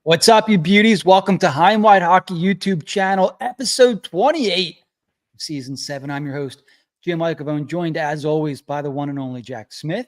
What's up, you beauties? Welcome to High and Wide Hockey YouTube channel, episode 28, season 7. I'm your host, Jim Icavone, joined as always by the one and only Jack Smith.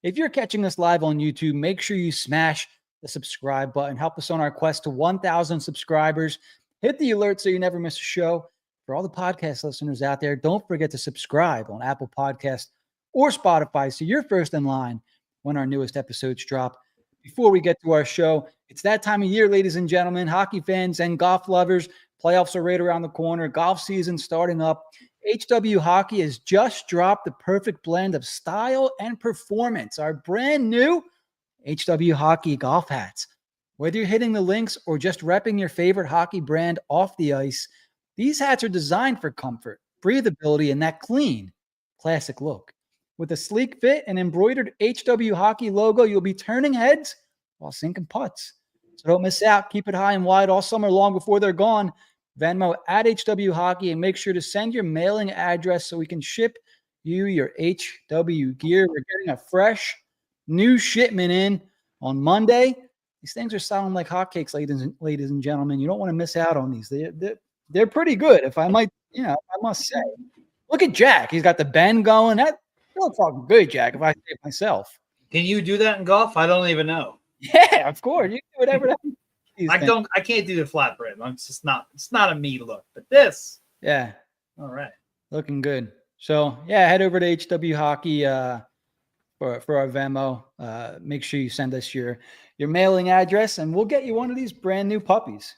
If you're catching us live on YouTube, make sure you smash the subscribe button. Help us on our quest to 1,000 subscribers. Hit the alert so you never miss a show. For all the podcast listeners out there, don't forget to subscribe on Apple Podcasts or Spotify so you're first in line when our newest episodes drop. Before we get to our show, it's that time of year, ladies and gentlemen, hockey fans and golf lovers. Playoffs are right around the corner. Golf season starting up. HW Hockey has just dropped the perfect blend of style and performance. Our brand new HW Hockey golf hats. Whether you're hitting the links or just repping your favorite hockey brand off the ice, these hats are designed for comfort, breathability, and that clean, classic look. With a sleek fit and embroidered HW Hockey logo, you'll be turning heads while sinking putts. So don't miss out. Keep it high and wide all summer long before they're gone. Venmo at HW Hockey and make sure to send your mailing address so we can ship you your HW gear. We're getting a fresh new shipment in on Monday. These things are sounding like hotcakes, ladies and gentlemen. You don't want to miss out on these. They're pretty good, if I might, I must say. Look at Jack. He's got the bend going. That looks fucking good, Jack, if I say it myself. Can you do that in golf? I don't even know. Yeah, of course. You can do whatever. I can't do the flat brim. It's not a me look, but this. Yeah. All right. Looking good. So yeah, head over to HW Hockey for our Venmo. Make sure you send us your mailing address and we'll get you one of these brand new puppies.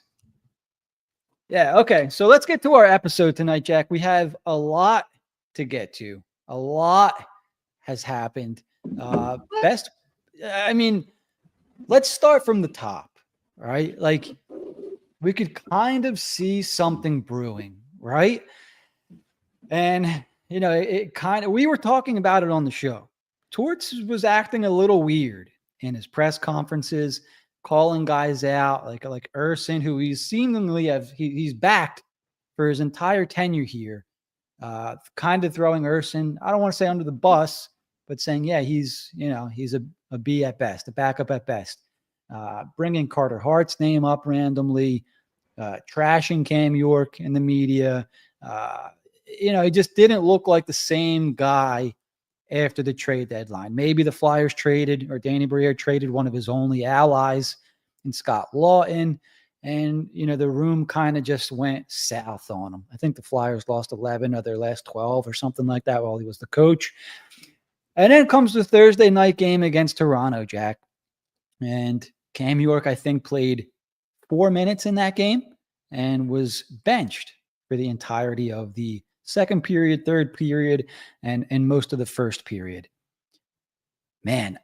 Yeah, okay. So let's get to our episode tonight, Jack. We have a lot to get to. A lot has happened. Let's start from the top, right? Like we could kind of see something brewing, right? And, we were talking about it on the show. Torts was acting a little weird in his press conferences, calling guys out like Urson, who he's seemingly he's backed for his entire tenure here. Kind of throwing Urson, I don't want to say under the bus, but saying, yeah, he's a B at best, a backup at best. Bringing Carter Hart's name up randomly, trashing Cam York in the media. He just didn't look like the same guy after the trade deadline. Maybe the Flyers traded, or Danny Briere traded one of his only allies in Scott Lawton. And, the room kind of just went south on him. I think the Flyers lost 11 of their last 12 or something like that while he was the coach. And then comes the Thursday night game against Toronto, Jack. And Cam York, I think, played 4 minutes in that game and was benched for the entirety of the second period, third period, and most of the first period. Man,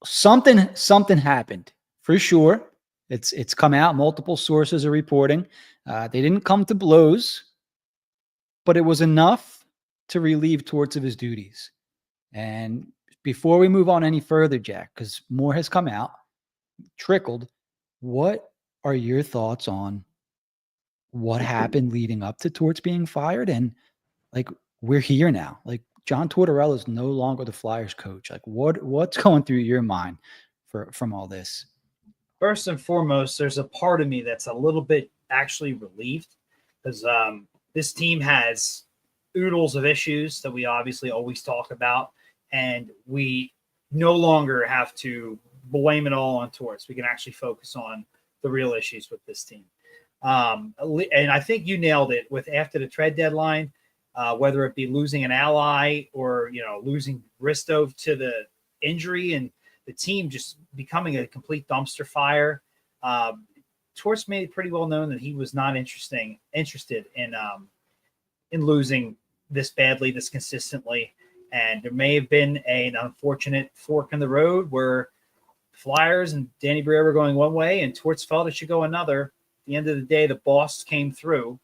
something happened for sure. It's come out. Multiple sources are reporting. They didn't come to blows, but it was enough to relieve Torts of his duties. And before we move on any further, Jack, because more has come out, trickled, what are your thoughts on what happened leading up to Torts being fired? And like, we're here now. Like, John Tortorella is no longer the Flyers coach. Like, what's going through your mind from all this? First and foremost, there's a part of me that's a little bit actually relieved because this team has oodles of issues that we obviously always talk about, and we no longer have to blame it all on Torts. We can actually focus on the real issues with this team. And I think you nailed it with after the trade deadline, whether it be losing an ally or, losing Risto to the injury and the team just becoming a complete dumpster fire. Torts made it pretty well known that he was not interested in losing this badly, this consistently. And there may have been an unfortunate fork in the road where Flyers and Danny Briere were going one way and Torts felt it should go another. At the end of the day, the boss came through,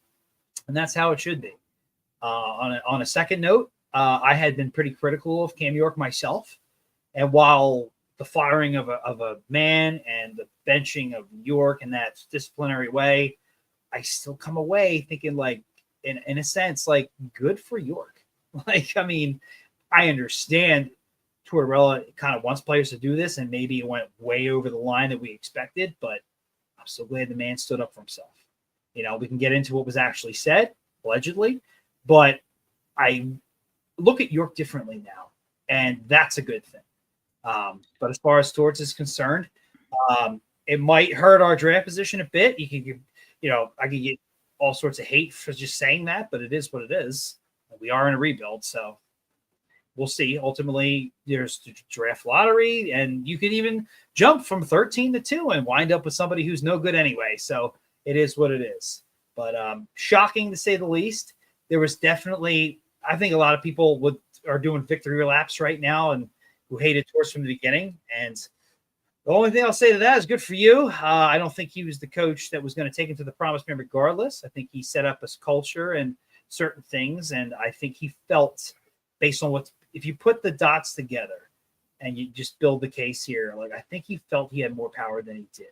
and that's how it should be. On a second note, I had been pretty critical of Cam York myself. And while the firing of a man and the benching of York in that disciplinary way, I still come away thinking, like, in a sense, like, good for York. Like, I mean, I understand Tortorella kind of wants players to do this, and maybe it went way over the line that we expected, but I'm so glad the man stood up for himself. You know, we can get into what was actually said, allegedly, but I look at York differently now, and that's a good thing. But as far as Torts is concerned, it might hurt our draft position a bit. You can give, I could get all sorts of hate for just saying that, but it is what it is. We are in a rebuild, so we'll see. Ultimately, there's the draft lottery, and you could even jump from 13 to 2 and wind up with somebody who's no good anyway. So it is what it is. But shocking to say the least. There was definitely, I think a lot of people are doing victory laps right now and who hated Torts from the beginning. And the only thing I'll say to that is good for you. I don't think he was the coach that was going to take him to the promised land regardless. I think he set up his culture and certain things. And I think he felt, based on if you put the dots together and you just build the case here, like I think he felt he had more power than he did.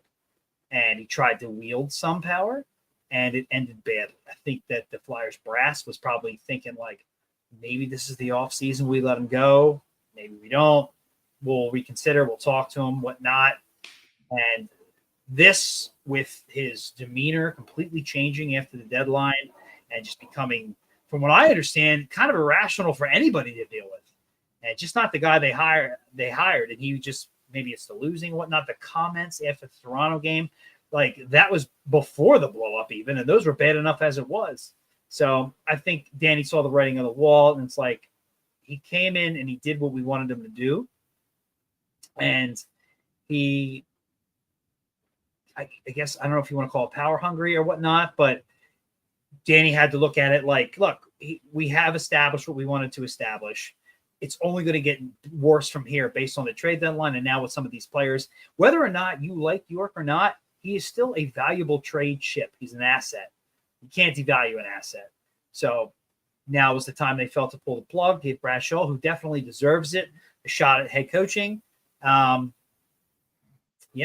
And he tried to wield some power, and it ended badly. I think that the Flyers brass was probably thinking like, maybe this is the offseason, we let him go. Maybe we don't. We'll reconsider. We'll talk to him, whatnot. And this, with his demeanor completely changing after the deadline and just becoming, from what I understand, kind of irrational for anybody to deal with. And just not the guy they hired. And he just, maybe it's the losing, whatnot, the comments after the Toronto game. Like, that was before the blow-up even, and those were bad enough as it was. So I think Danny saw the writing on the wall, and it's like he came in and he did what we wanted him to do. And he, I guess, I don't know if you want to call it power hungry or whatnot, but Danny had to look at it like, look, we have established what we wanted to establish. It's only going to get worse from here based on the trade deadline and now with some of these players. Whether or not you like York or not, he is still a valuable trade chip. He's an asset. You can't devalue an asset. So now was the time they felt to pull the plug, give Bradshaw, who definitely deserves it, a shot at head coaching. Yeah,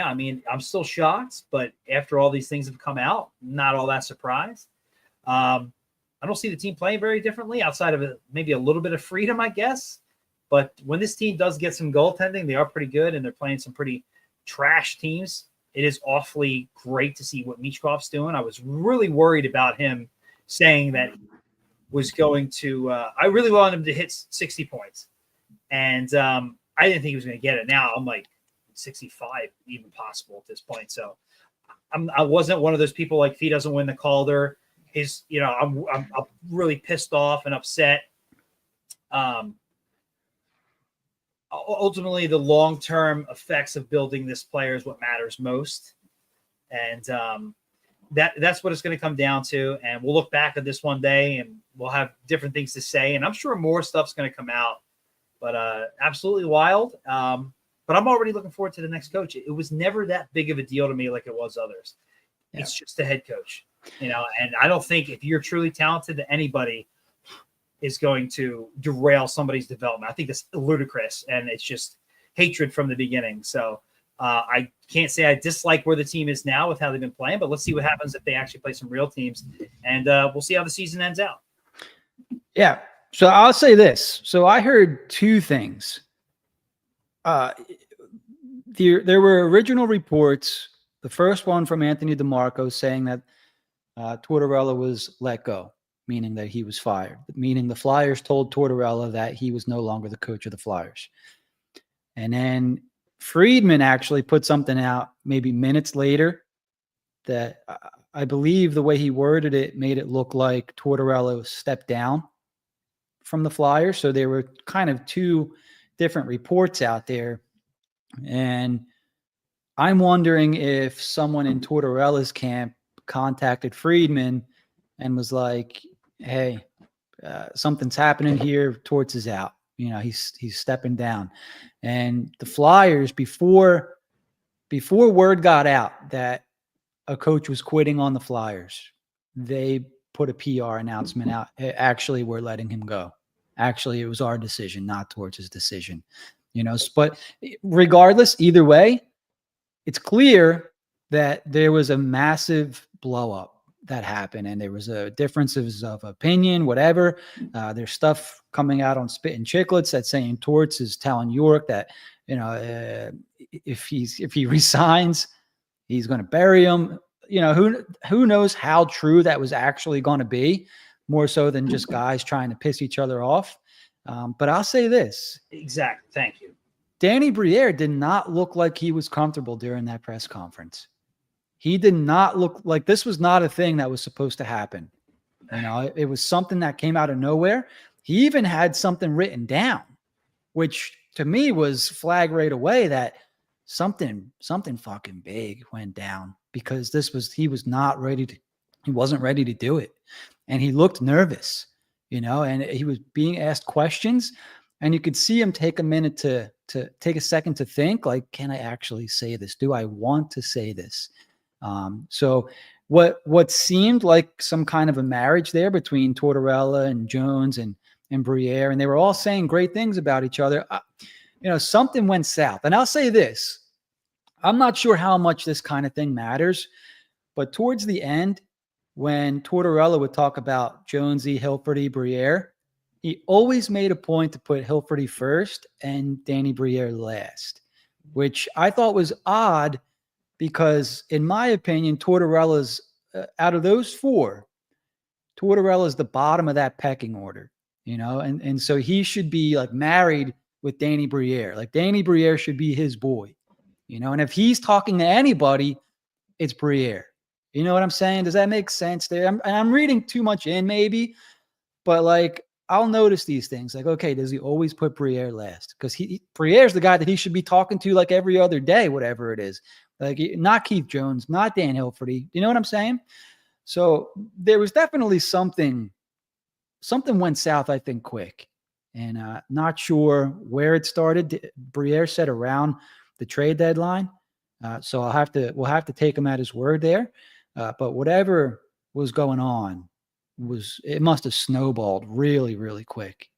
I mean, I'm still shocked, but after all these things have come out, not all that surprised. I don't see the team playing very differently outside of maybe a little bit of freedom, I guess. But when this team does get some goaltending, they are pretty good, and they're playing some pretty trash teams. It is awfully great to see what Michkov's doing. I was really worried about him saying that he was going to I really wanted him to hit 60 points. And I didn't think he was going to get it. Now I'm like 65 even possible at this point. So I wasn't one of those people like if he doesn't win the Calder, I'm really pissed off and upset. Ultimately, the long-term effects of building this player is what matters most. And that's what it's going to come down to. And we'll look back at this one day and we'll have different things to say. And I'm sure more stuff's going to come out. But absolutely wild. But I'm already looking forward to the next coach. It was never that big of a deal to me like it was others. Yeah. It's just the head coach. And I don't think if you're truly talented, that anybody is going to derail somebody's development. I think that's ludicrous, and it's just hatred from the beginning. So I can't say I dislike where the team is now with how they've been playing, but let's see what happens if they actually play some real teams, and we'll see how the season ends out. Yeah. So I'll say this. So I heard two things. There were original reports. The first one from Anthony DeMarco saying that Tortorella was let go, meaning that he was fired, meaning the Flyers told Tortorella that he was no longer the coach of the Flyers. And then Friedman actually put something out maybe minutes later that I believe the way he worded it made it look like Tortorella stepped down from the Flyers. So there were kind of two different reports out there. And I'm wondering if someone in Tortorella's camp contacted Friedman and was like, hey, something's happening here. Torts is out. He's stepping down. And the Flyers, before word got out that a coach was quitting on the Flyers, they put a PR announcement out. Actually, we're letting him go. Actually, it was our decision, not Torts' decision. But regardless, either way, it's clear that there was a massive blow up that happened, and there was differences of opinion, whatever. There's stuff coming out on Spit and Chicklets that's saying Torts is telling York that if he resigns, He's going to bury him. You know, who knows how true that was actually going to be, more so than just guys trying to piss each other off. But I'll say this. Exactly. Thank you. Danny Briere did not look like he was comfortable during that press conference. He did not look like this was not a thing that was supposed to happen. You know, it was something that came out of nowhere. He even had something written down, which to me was flag right away that something fucking big went down, because he wasn't ready to do it. And he looked nervous, you know, and he was being asked questions, and you could see him take a minute to take a second to think, like, can I actually say this? Do I want to say this? So what seemed like some kind of a marriage there between Tortorella and Jones and Briere, and they were all saying great things about each other. You know, something went south. And I'll say this, I'm not sure how much this kind of thing matters, but towards the end, when Tortorella would talk about Jonesy, Hilferty, Briere, he always made a point to put Hilferty first and Danny Briere last, which I thought was odd, because in my opinion, Tortorella's out of those four, Tortorella's the bottom of that pecking order, you know, and so he should be like married with Danny Briere. Like Danny Briere should be his boy, you know, and if he's talking to anybody, it's Briere. You know what I'm saying? Does that make sense there? I'm reading too much in maybe, but like I'll notice these things. Like, okay, does he always put Briere last? Because Briere's the guy that he should be talking to like every other day, whatever it is. Like not Keith Jones, not Dan Hilferty. You know what I'm saying? So there was definitely something went south, I think, quick. And not sure where it started. Briere said around the trade deadline. So we'll have to take him at his word there. But whatever was going on it must have snowballed really, really quick.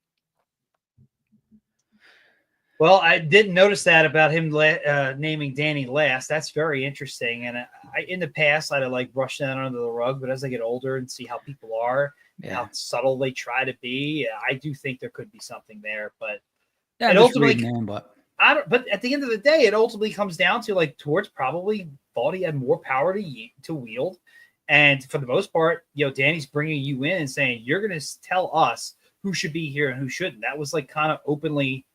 Well, I didn't notice that about him naming Danny last. That's very interesting. And in the past, I'd have like brushed that under the rug. But as I get older and see how people are, how subtle they try to be, I do think there could be something there. But yeah, it ultimately, but at the end of the day, it ultimately comes down to like Torts probably thought he had more power to wield. And for the most part, you know, Danny's bringing you in and saying, you're going to tell us who should be here and who shouldn't. That was like kind of openly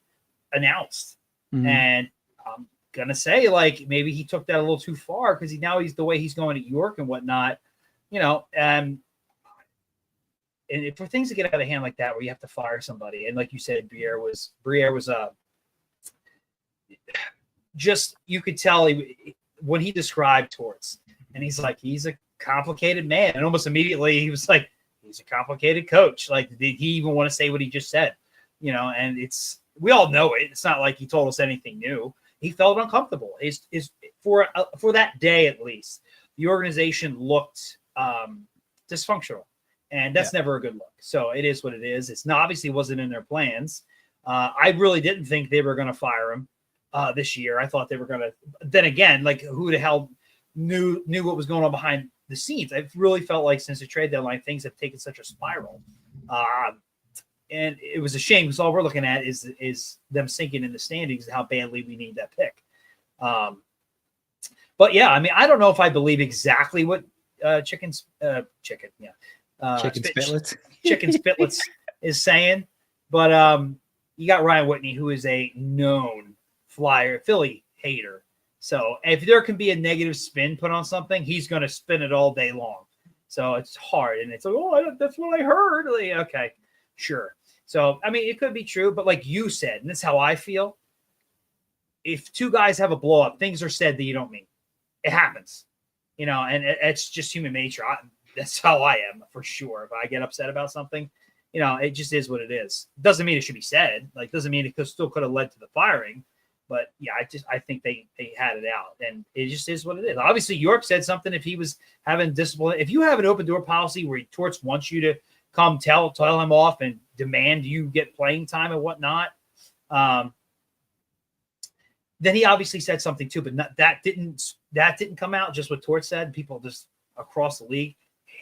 announced. Mm-hmm. And I'm going to say, like, maybe he took that a little too far, because he's the way he's going at York and whatnot, you know. And for things to get out of hand like that, where you have to fire somebody, and like you said, Briere was just, you could tell when he described Torts, and he's like, he's a complicated man, and almost immediately he was like, he's a complicated coach. Like, did he even want to say what he just said? You know, and we all know it. It's not like he told us anything new. He felt uncomfortable. For that day at least, the organization looked dysfunctional, and that's never a good look. So it is what it is. It's not, obviously wasn't in their plans. I really didn't think they were going to fire him this year. I thought they were going to. Then again, like, who the hell knew what was going on behind the scenes? I really felt like since the trade deadline, things have taken such a spiral. And it was a shame, because all we're looking at is them sinking in the standings and how badly we need that pick. But yeah, I mean, I don't know if I believe exactly what Chicken Spitlets is saying, but you got Ryan Whitney, who is a known Philly hater. So if there can be a negative spin put on something, he's going to spin it all day long. So it's hard, and it's like, that's what I heard. Like, okay, sure. So, I mean, it could be true, but like you said, and this is how I feel, if two guys have a blow up, things are said that you don't mean. It happens, you know, and it's just human nature. That's how I am, for sure. If I get upset about something, you know, it just is what it is. Doesn't mean it should be said. Like, doesn't mean it still could have led to the firing. But yeah, I think they had it out, and it just is what it is. Obviously, York said something. If he was having discipline, if you have an open door policy where Torts wants you to come tell him off and demand you get playing time and whatnot, then he obviously said something too. But that didn't come out. Just what Torts said. People just across the league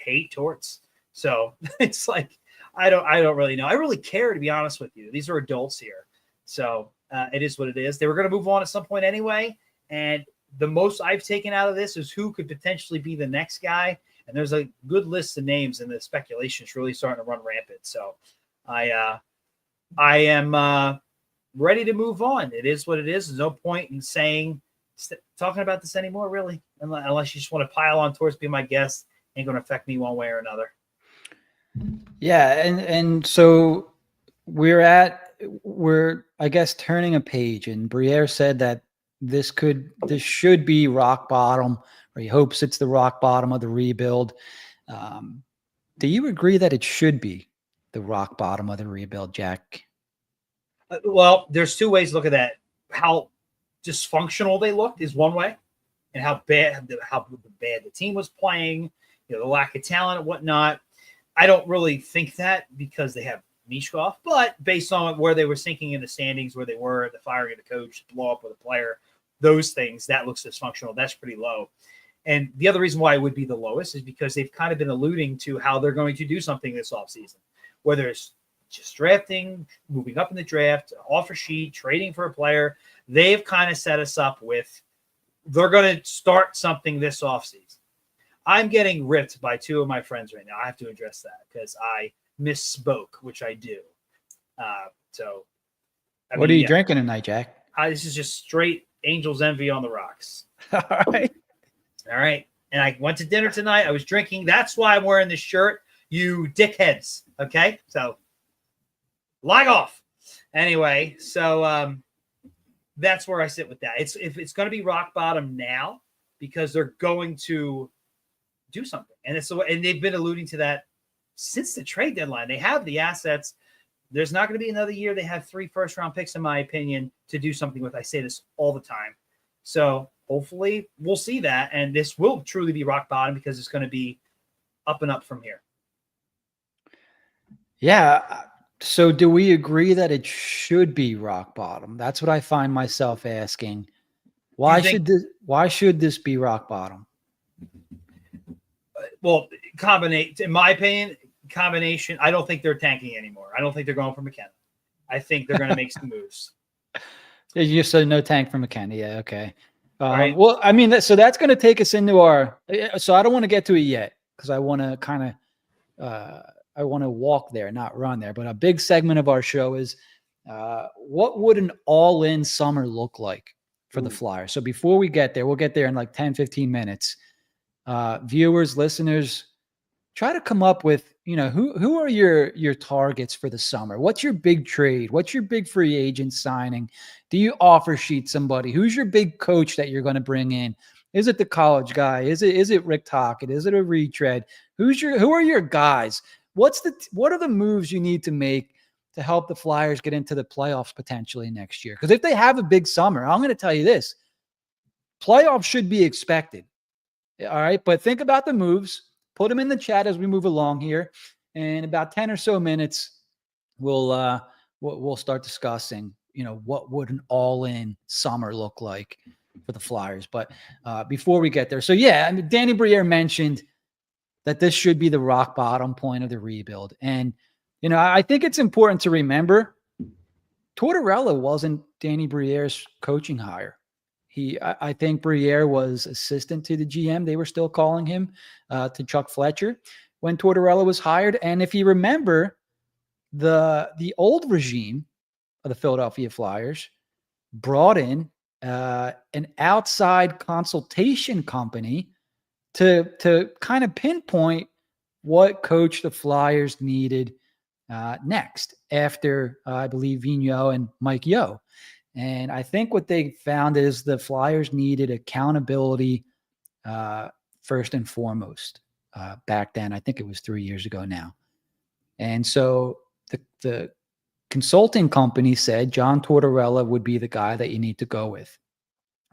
hate Torts, so it's like I don't really know. I really care, to be honest with you. These are adults here, so. It is what it is. They were going to move on at some point anyway, and the most I've taken out of this is who could potentially be the next guy. And there's a good list of names, and the speculation is really starting to run rampant. So I am ready to move on. It is what it is. There's no point in talking about this anymore, really, unless you just want to pile on towards being my guest. Ain't going to affect me one way or another. Yeah, and so we're I guess turning a page, and Briere said that this should be rock bottom, or he hopes it's the rock bottom of the rebuild. Do you agree that it should be the rock bottom of the rebuild, Jack? Well, there's two ways to look at that. How dysfunctional they looked is one way, and how bad the team was playing, the lack of talent and whatnot. I don't really think that, because they have Mishkov, but based on where they were sinking in the standings, where they were, the firing of the coach, the blow up with a player, those things, that looks dysfunctional. That's pretty low. And the other reason why it would be the lowest is because they've kind of been alluding to how they're going to do something this offseason, whether it's just drafting, moving up in the draft, offer sheet, trading for a player. They've kind of set us up with, they're going to start something this offseason. I'm getting ripped by two of my friends right now. I have to address that because I misspoke, which I do. What are you drinking tonight, Jack? This is just straight Angels Envy on the rocks. All right. And I went to dinner tonight. I was drinking. That's why I'm wearing this shirt, you dickheads. Okay? So, log off. Anyway, so that's where I sit with that. If it's going to be rock bottom now, because they're going to do something. And they've been alluding to that since the trade deadline. They have the assets. There's not going to be another year. They have 3 first-round picks, in my opinion, to do something with. I say this all the time. So hopefully we'll see that, and this will truly be rock bottom, because it's going to be up and up from here. Yeah. So do we agree that it should be rock bottom? That's what I find myself asking. Why should this be rock bottom? Well, in my opinion, combination. I don't think they're tanking anymore. I don't think they're going for McKenna. I think they're going to make some moves. You said no tank for McKenna. Yeah, okay. Right. Well, I mean, so that's going to take us into our. So I don't want to get to it yet, because I want to kind of, I want to walk there, not run there. But a big segment of our show is, what would an all-in summer look like for the Flyers? So before we get there, we'll get there in like 10, 15 minutes. Viewers, listeners, try to come up with, who are your targets for the summer? What's your big trade? What's your big free agent signing? Do you offer sheet somebody? Who's your big coach that you're going to bring in? Is it the college guy? Is it Rick Tocchet? Is it a retread? Who are your guys? What are the moves you need to make to help the Flyers get into the playoffs potentially next year? Because if they have a big summer, I'm going to tell you this, playoffs should be expected. All right. But think about the moves, put them in the chat as we move along here. And about 10 or so minutes, we'll start discussing, what would an all-in summer look like for the Flyers. But before we get there, so yeah, I mean, Danny Briere mentioned that this should be the rock bottom point of the rebuild. And, I think it's important to remember Tortorella wasn't Danny Briere's coaching hire. I think Briere was assistant to the GM. They were still calling him to Chuck Fletcher when Tortorella was hired. And if you remember, the old regime of the Philadelphia Flyers brought in an outside consultation company to kind of pinpoint what coach the Flyers needed next after, I believe, Vigneault and Mike Yeo. And I think what they found is the Flyers needed accountability first and foremost. Back then, I think it was 3 years ago now. And so the consulting company said John Tortorella would be the guy that you need to go with.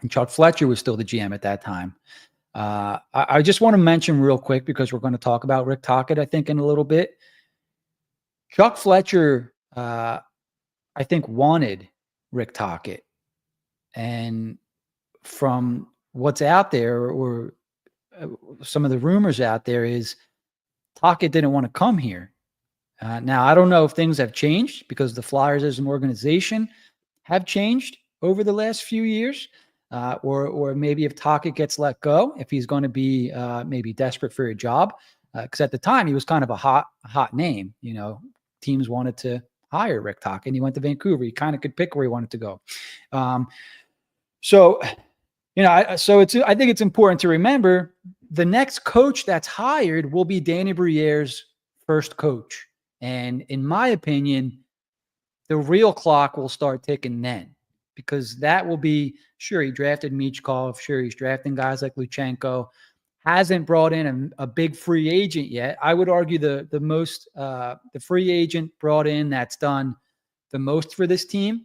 And Chuck Fletcher was still the GM at that time. I just want to mention real quick, because we're going to talk about Rick Tocchet, I think, in a little bit. Chuck Fletcher, I think, wanted Rick Tocchet. And from what's out there, or some of the rumors out there, is Tocchet didn't want to come here. Now, I don't know if things have changed, because the Flyers as an organization have changed over the last few years. or maybe if Tocchet gets let go, if he's going to be maybe desperate for a job, because at the time he was kind of a hot name. Teams wanted to hire Rick Tocchet, and he went to Vancouver. He kind of could pick where he wanted to go. So I think it's important to remember the next coach that's hired will be Danny Briere's first coach. And in my opinion, the real clock will start ticking then, because that will be, sure, he drafted Michkov. Sure, he's drafting guys like Luchenko. Hasn't brought in a big free agent yet. I would argue the free agent brought in that's done the most for this team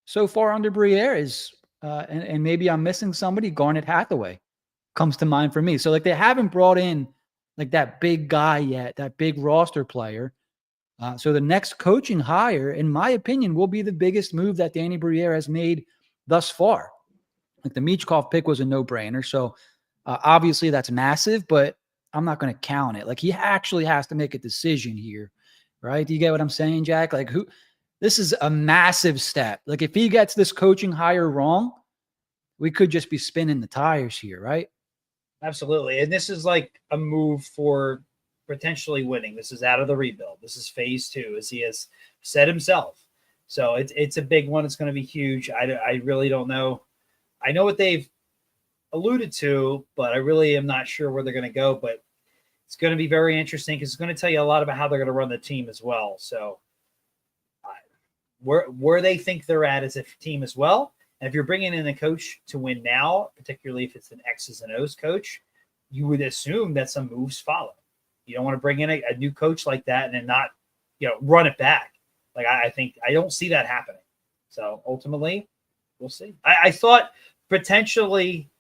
so far under Briere is, and maybe I'm missing somebody, Garnet Hathaway comes to mind for me. So they haven't brought in that big guy yet, that big roster player. So the next coaching hire, in my opinion, will be the biggest move that Danny Briere has made thus far. The Michkov pick was a no-brainer. So obviously that's massive, but I'm not going to count it. He actually has to make a decision here, right? Do you get what I'm saying, Jack? This is a massive step. If he gets this coaching hire wrong, we could just be spinning the tires here, right? Absolutely. And this is a move for potentially winning. This is out of the rebuild. This is phase 2, as he has said himself. So it's a big one. It's going to be huge. I really don't know. I know what they've alluded to, but I really am not sure where they're going to go. But it's going to be very interesting because it's going to tell you a lot about how they're going to run the team as well. So where they think they're at as a team as well. And if you're bringing in a coach to win now, particularly if it's an X's and O's coach, you would assume that some moves follow. You don't want to bring in a new coach like that and then not, run it back. I think I don't see that happening. So ultimately, we'll see. I thought potentially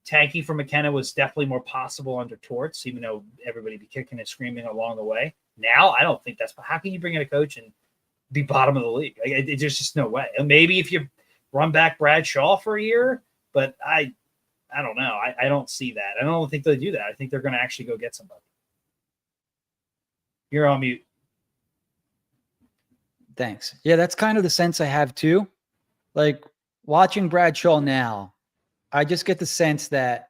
tanking for McKenna was definitely more possible under Torts, even though everybody be kicking and screaming along the way. Now, I don't think that's – how can you bring in a coach and be bottom of the league? There's just no way. And maybe if you run back Brad Shaw for a year, but I don't know. I don't see that. I don't think they'll do that. I think they're going to actually go get somebody. You're on mute. Thanks. Yeah, that's kind of the sense I have too. Watching Brad Shaw now, I just get the sense that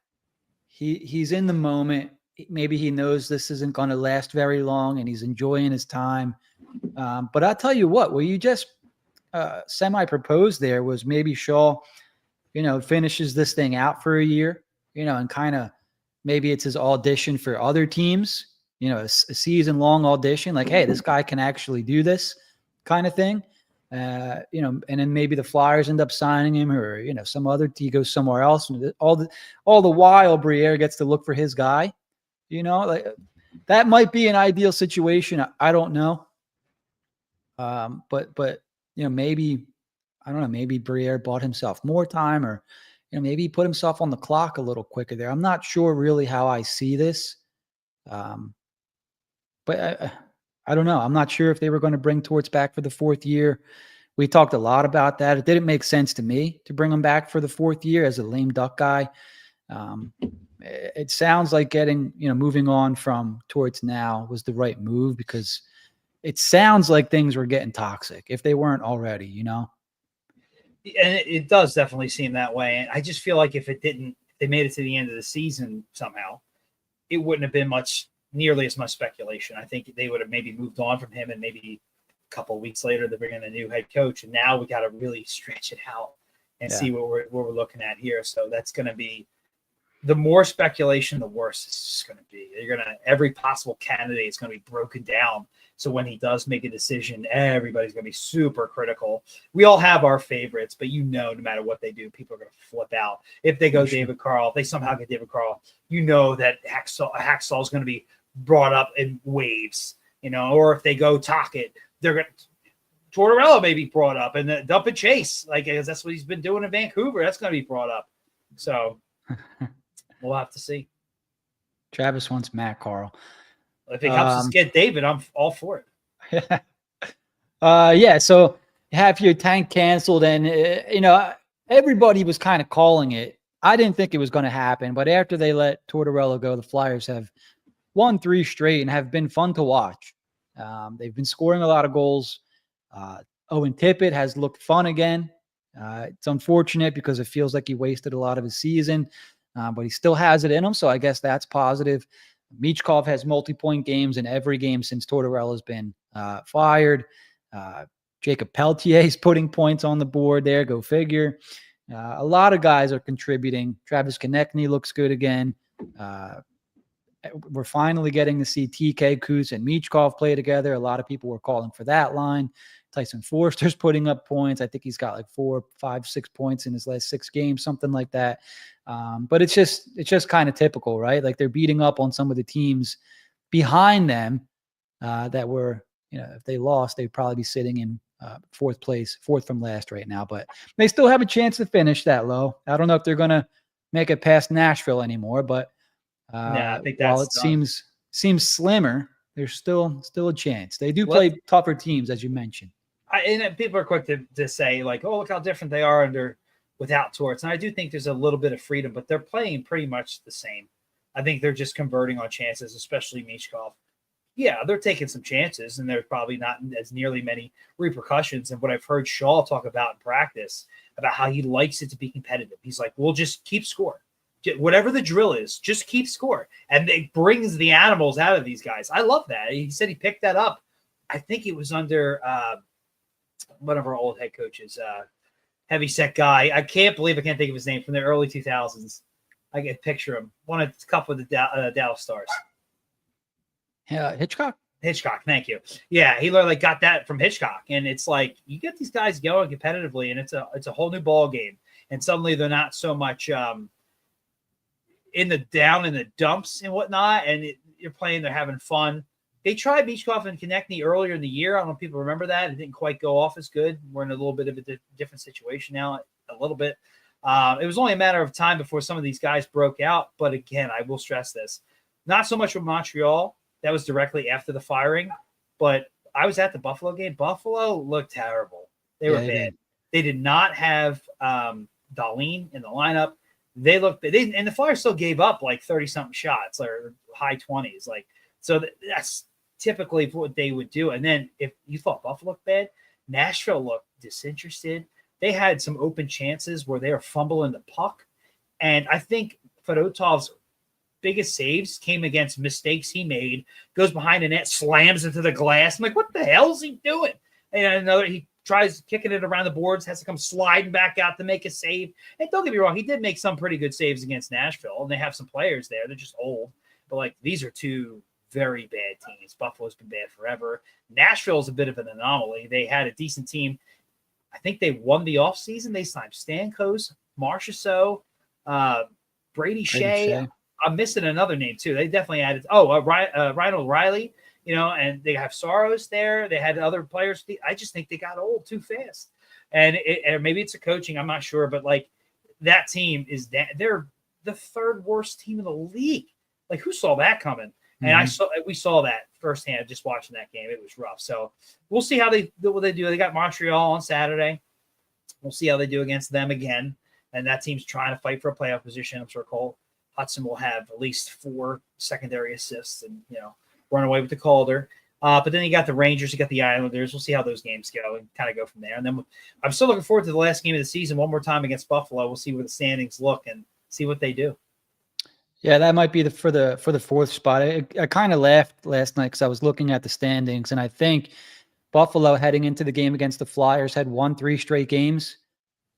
he's in the moment. Maybe he knows this isn't going to last very long and he's enjoying his time. But I'll tell you what you just semi-proposed there was maybe Shaw, finishes this thing out for a year, and kind of maybe it's his audition for other teams, a season-long audition, hey, this guy can actually do this kind of thing. And then maybe the Flyers end up signing him, or some other team goes somewhere else. And all the while, Briere gets to look for his guy. That might be an ideal situation. I don't know. But maybe I don't know. Maybe Briere bought himself more time, or maybe he put himself on the clock a little quicker there. I'm not sure really how I see this. But I don't know. I'm not sure if they were going to bring Torts back for the 4th year. We talked a lot about that. It didn't make sense to me to bring him back for the 4th year as a lame duck guy. It sounds like moving on from Torts now was the right move, because it sounds like things were getting toxic if they weren't already, And it does definitely seem that way. And I just feel like if they made it to the end of the season somehow, it wouldn't have been nearly as much speculation. I think they would have maybe moved on from him, and maybe a couple of weeks later they bring in a new head coach, and now we got to really stretch it out and see what we're looking at here. So that's going to be the more speculation, the worse it's just going to be. Every possible candidate is going to be broken down. So when he does make a decision, everybody's going to be super critical. We all have our favorites, but no matter what they do, people are going to flip out. If they go David Carl, if they somehow get David Carl, that Hacksaw is going to be brought up in waves, or if they go Tocchet, they're going to Tortorella may be brought up, and dump and chase, because that's what he's been doing in Vancouver. That's going to be brought up. So we'll have to see. Travis wants Matt Carl. If it helps us get David, I'm all for it. Yeah. So you have your tank canceled, and everybody was kind of calling it. I didn't think it was going to happen, but after they let Tortorella go, the Flyers have won 3 straight and have been fun to watch. They've been scoring a lot of goals. Owen Tippett has looked fun again. It's unfortunate because it feels like he wasted a lot of his season, but he still has it in him. So I guess that's positive. Michkov has multi-point games in every game since Tortorella's been fired. Jacob Peltier is putting points on the board there. Go figure. A lot of guys are contributing. Travis Konechny looks good again. We're finally getting to see TK, Kuz, and Michkov play together. A lot of people were calling for that line. Tyson Forster's putting up points. I think he's got like 4, 5, 6 points in his last 6 games, something like that. But it's just kind of typical, right? Like they're beating up on some of the teams behind them that were, if they lost, they'd probably be sitting in fourth place, fourth from last right now. But they still have a chance to finish that low. I don't know if they're going to make it past Nashville anymore, but I think while that's it done. seems slimmer, there's still a chance. They do play tougher teams, as you mentioned. And people are quick to say like, oh, look how different they are without Torts. And I do think there's a little bit of freedom, but they're playing pretty much the same. I think they're just converting on chances, especially Michkov. Yeah, they're taking some chances, and there's probably not as nearly many repercussions. And what I've heard Shaw talk about in practice, about how he likes it to be competitive. He's like, we'll just keep score. Whatever the drill is, just keep score. And it brings the animals out of these guys. I love that. He said he picked that up. I think it was under one of our old head coaches, heavy set guy. I can't believe I can't think of his name, from the early 2000s. I can picture him. A couple of the Dallas Stars. Hitchcock, thank you. Yeah, he literally got that from Hitchcock, and it's like you get these guys going competitively, and it's a whole new ball game. And suddenly they're not so much in the dumps and whatnot, and you're playing, they're having fun. They tried Michkov and Konechny earlier in the year. I don't know if people remember that. It didn't quite go off as good. We're in a little bit of a different situation now, a little bit. It was only a matter of time before some of these guys broke out. But again, I will stress this. Not so much with Montreal. That was directly after the firing. But I was at the Buffalo game. Buffalo looked terrible. They were bad. They did not have Dahlin in the lineup. They looked, and the Flyers still gave up like 30-something shots or high 20s. So that's typically what they would do. And then if you thought Buffalo looked bad, Nashville looked disinterested. They had some open chances where they were fumbling the puck. And I think Fedotov's biggest saves came against mistakes he made, goes behind the net, slams into the glass. I'm like, what the hell is he doing? And he tries kicking it around the boards, has to come sliding back out to make a save. And don't get me wrong, he did make some pretty good saves against Nashville, and they have some players there. They're just old. But, these are two very bad teams. Buffalo's been bad forever. Nashville's a bit of an anomaly. They had a decent team. I think they won the offseason. They signed Stamkos, Marchessault, Brady Shea. I'm missing another name, too. They definitely added – Ryan O'Reilly. And they have Saros there. They had other players. I just think they got old too fast. And maybe it's a coaching. I'm not sure. But, that team they're the third worst team in the league. Who saw that coming? And we saw that firsthand just watching that game. It was rough. So we'll see how what they do. They got Montreal on Saturday. We'll see how they do against them again. And that team's trying to fight for a playoff position. I'm sure Cole Hudson will have at least 4 secondary assists and, run away with the Calder. But then you got the Rangers, you got the Islanders. We'll see how those games go and kind of go from there. And then I'm still looking forward to the last game of the season one more time against Buffalo. We'll see where the standings look and see what they do. Yeah, that might be for the 4th spot. I kind of laughed last night because I was looking at the standings, and I think Buffalo heading into the game against the Flyers had won 3 straight games,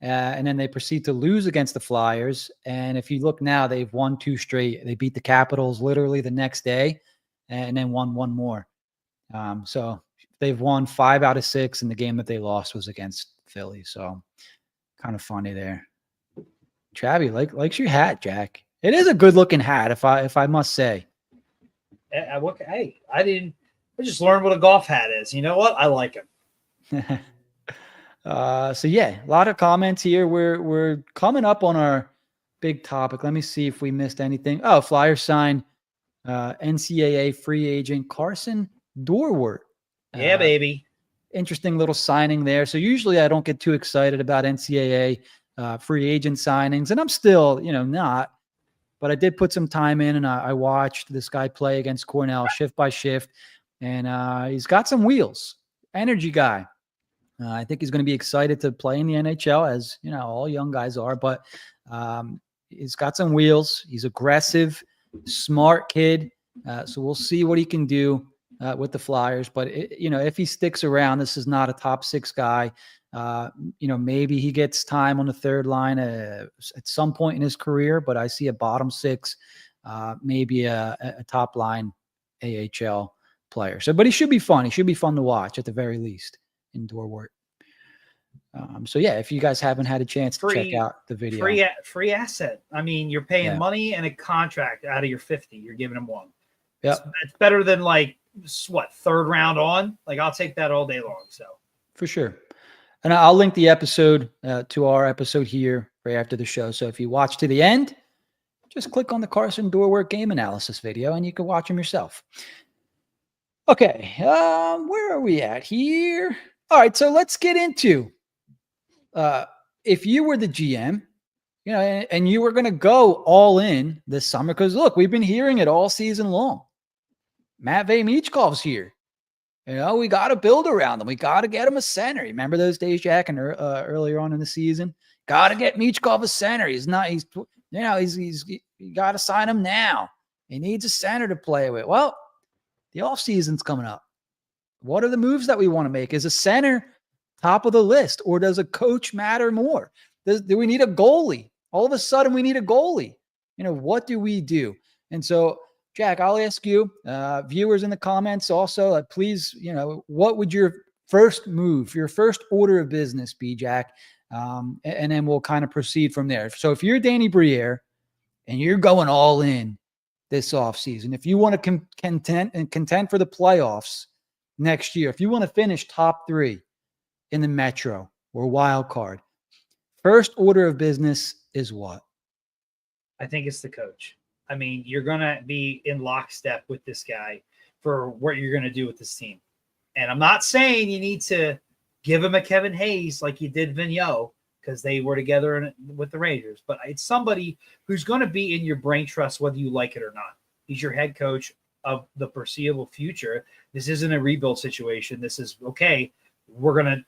and then they proceed to lose against the Flyers. And if you look now, they've won 2 straight. They beat the Capitals literally the next day, and then won 1 more. So they've won 5 out of 6, and the game that they lost was against Philly. So kind of funny there. Travi likes your hat, Jack. It is a good looking hat, if I must say. Hey, I just learned what a golf hat is. You know what? I like it. So yeah, a lot of comments here. We're coming up on our big topic. Let me see if we missed anything. Oh, Flyers signed NCAA free agent Carson Dorwart. Yeah, baby. Interesting little signing there. So usually I don't get too excited about NCAA free agent signings, and I'm still, not. But I did put some time in, and I watched this guy play against Cornell shift by shift, and he's got some wheels. Energy guy. I think he's going to be excited to play in the NHL, as you know, all young guys are. But he's got some wheels. He's aggressive, smart kid. So we'll see what he can do with the Flyers. But if he sticks around, this is not a top 6 guy. Maybe he gets time on the third line at some point in his career. But I see a bottom 6, maybe a top line AHL player. But he should be fun. He should be fun to watch at the very least. Indoor work. So yeah, if you guys haven't had a chance to check out the video, free asset. I mean, you're paying money and a contract out of your 50. You're giving him one. Yeah, it's better than third round on. I'll take that all day long. So for sure. And I'll link the episode to our episode here right after the show. So if you watch to the end, just click on the Carson Doorwork game analysis video and you can watch them yourself. Okay, where are we at here? All right, so let's get into if you were the GM, and you were going to go all in this summer, because look, we've been hearing it all season long. Matvei Michkov's here. We got to build around him. We got to get him a center. Remember those days, Jack, and earlier on in the season? Got to get Michkov a center. You got to sign him now. He needs a center to play with. Well, the offseason's coming up. What are the moves that we want to make? Is a center top of the list, or does a coach matter more? Do we need a goalie? All of a sudden, we need a goalie. What do we do? And so, Jack, I'll ask you, viewers in the comments also, please, what would your first move, your first order of business be, Jack? And then we'll kind of proceed from there. So if you're Danny Briere and you're going all in this offseason, if you want to contend for the playoffs next year, if you want to finish top 3 in the Metro or wild card, first order of business is what? I think it's the coach. I mean, you're going to be in lockstep with this guy for what you're going to do with this team. And I'm not saying you need to give him a Kevin Hayes like you did Vigneault, because they were together with the Rangers. But it's somebody who's going to be in your brain trust whether you like it or not. He's your head coach of the foreseeable future. This isn't a rebuild situation. This is, okay, we're going to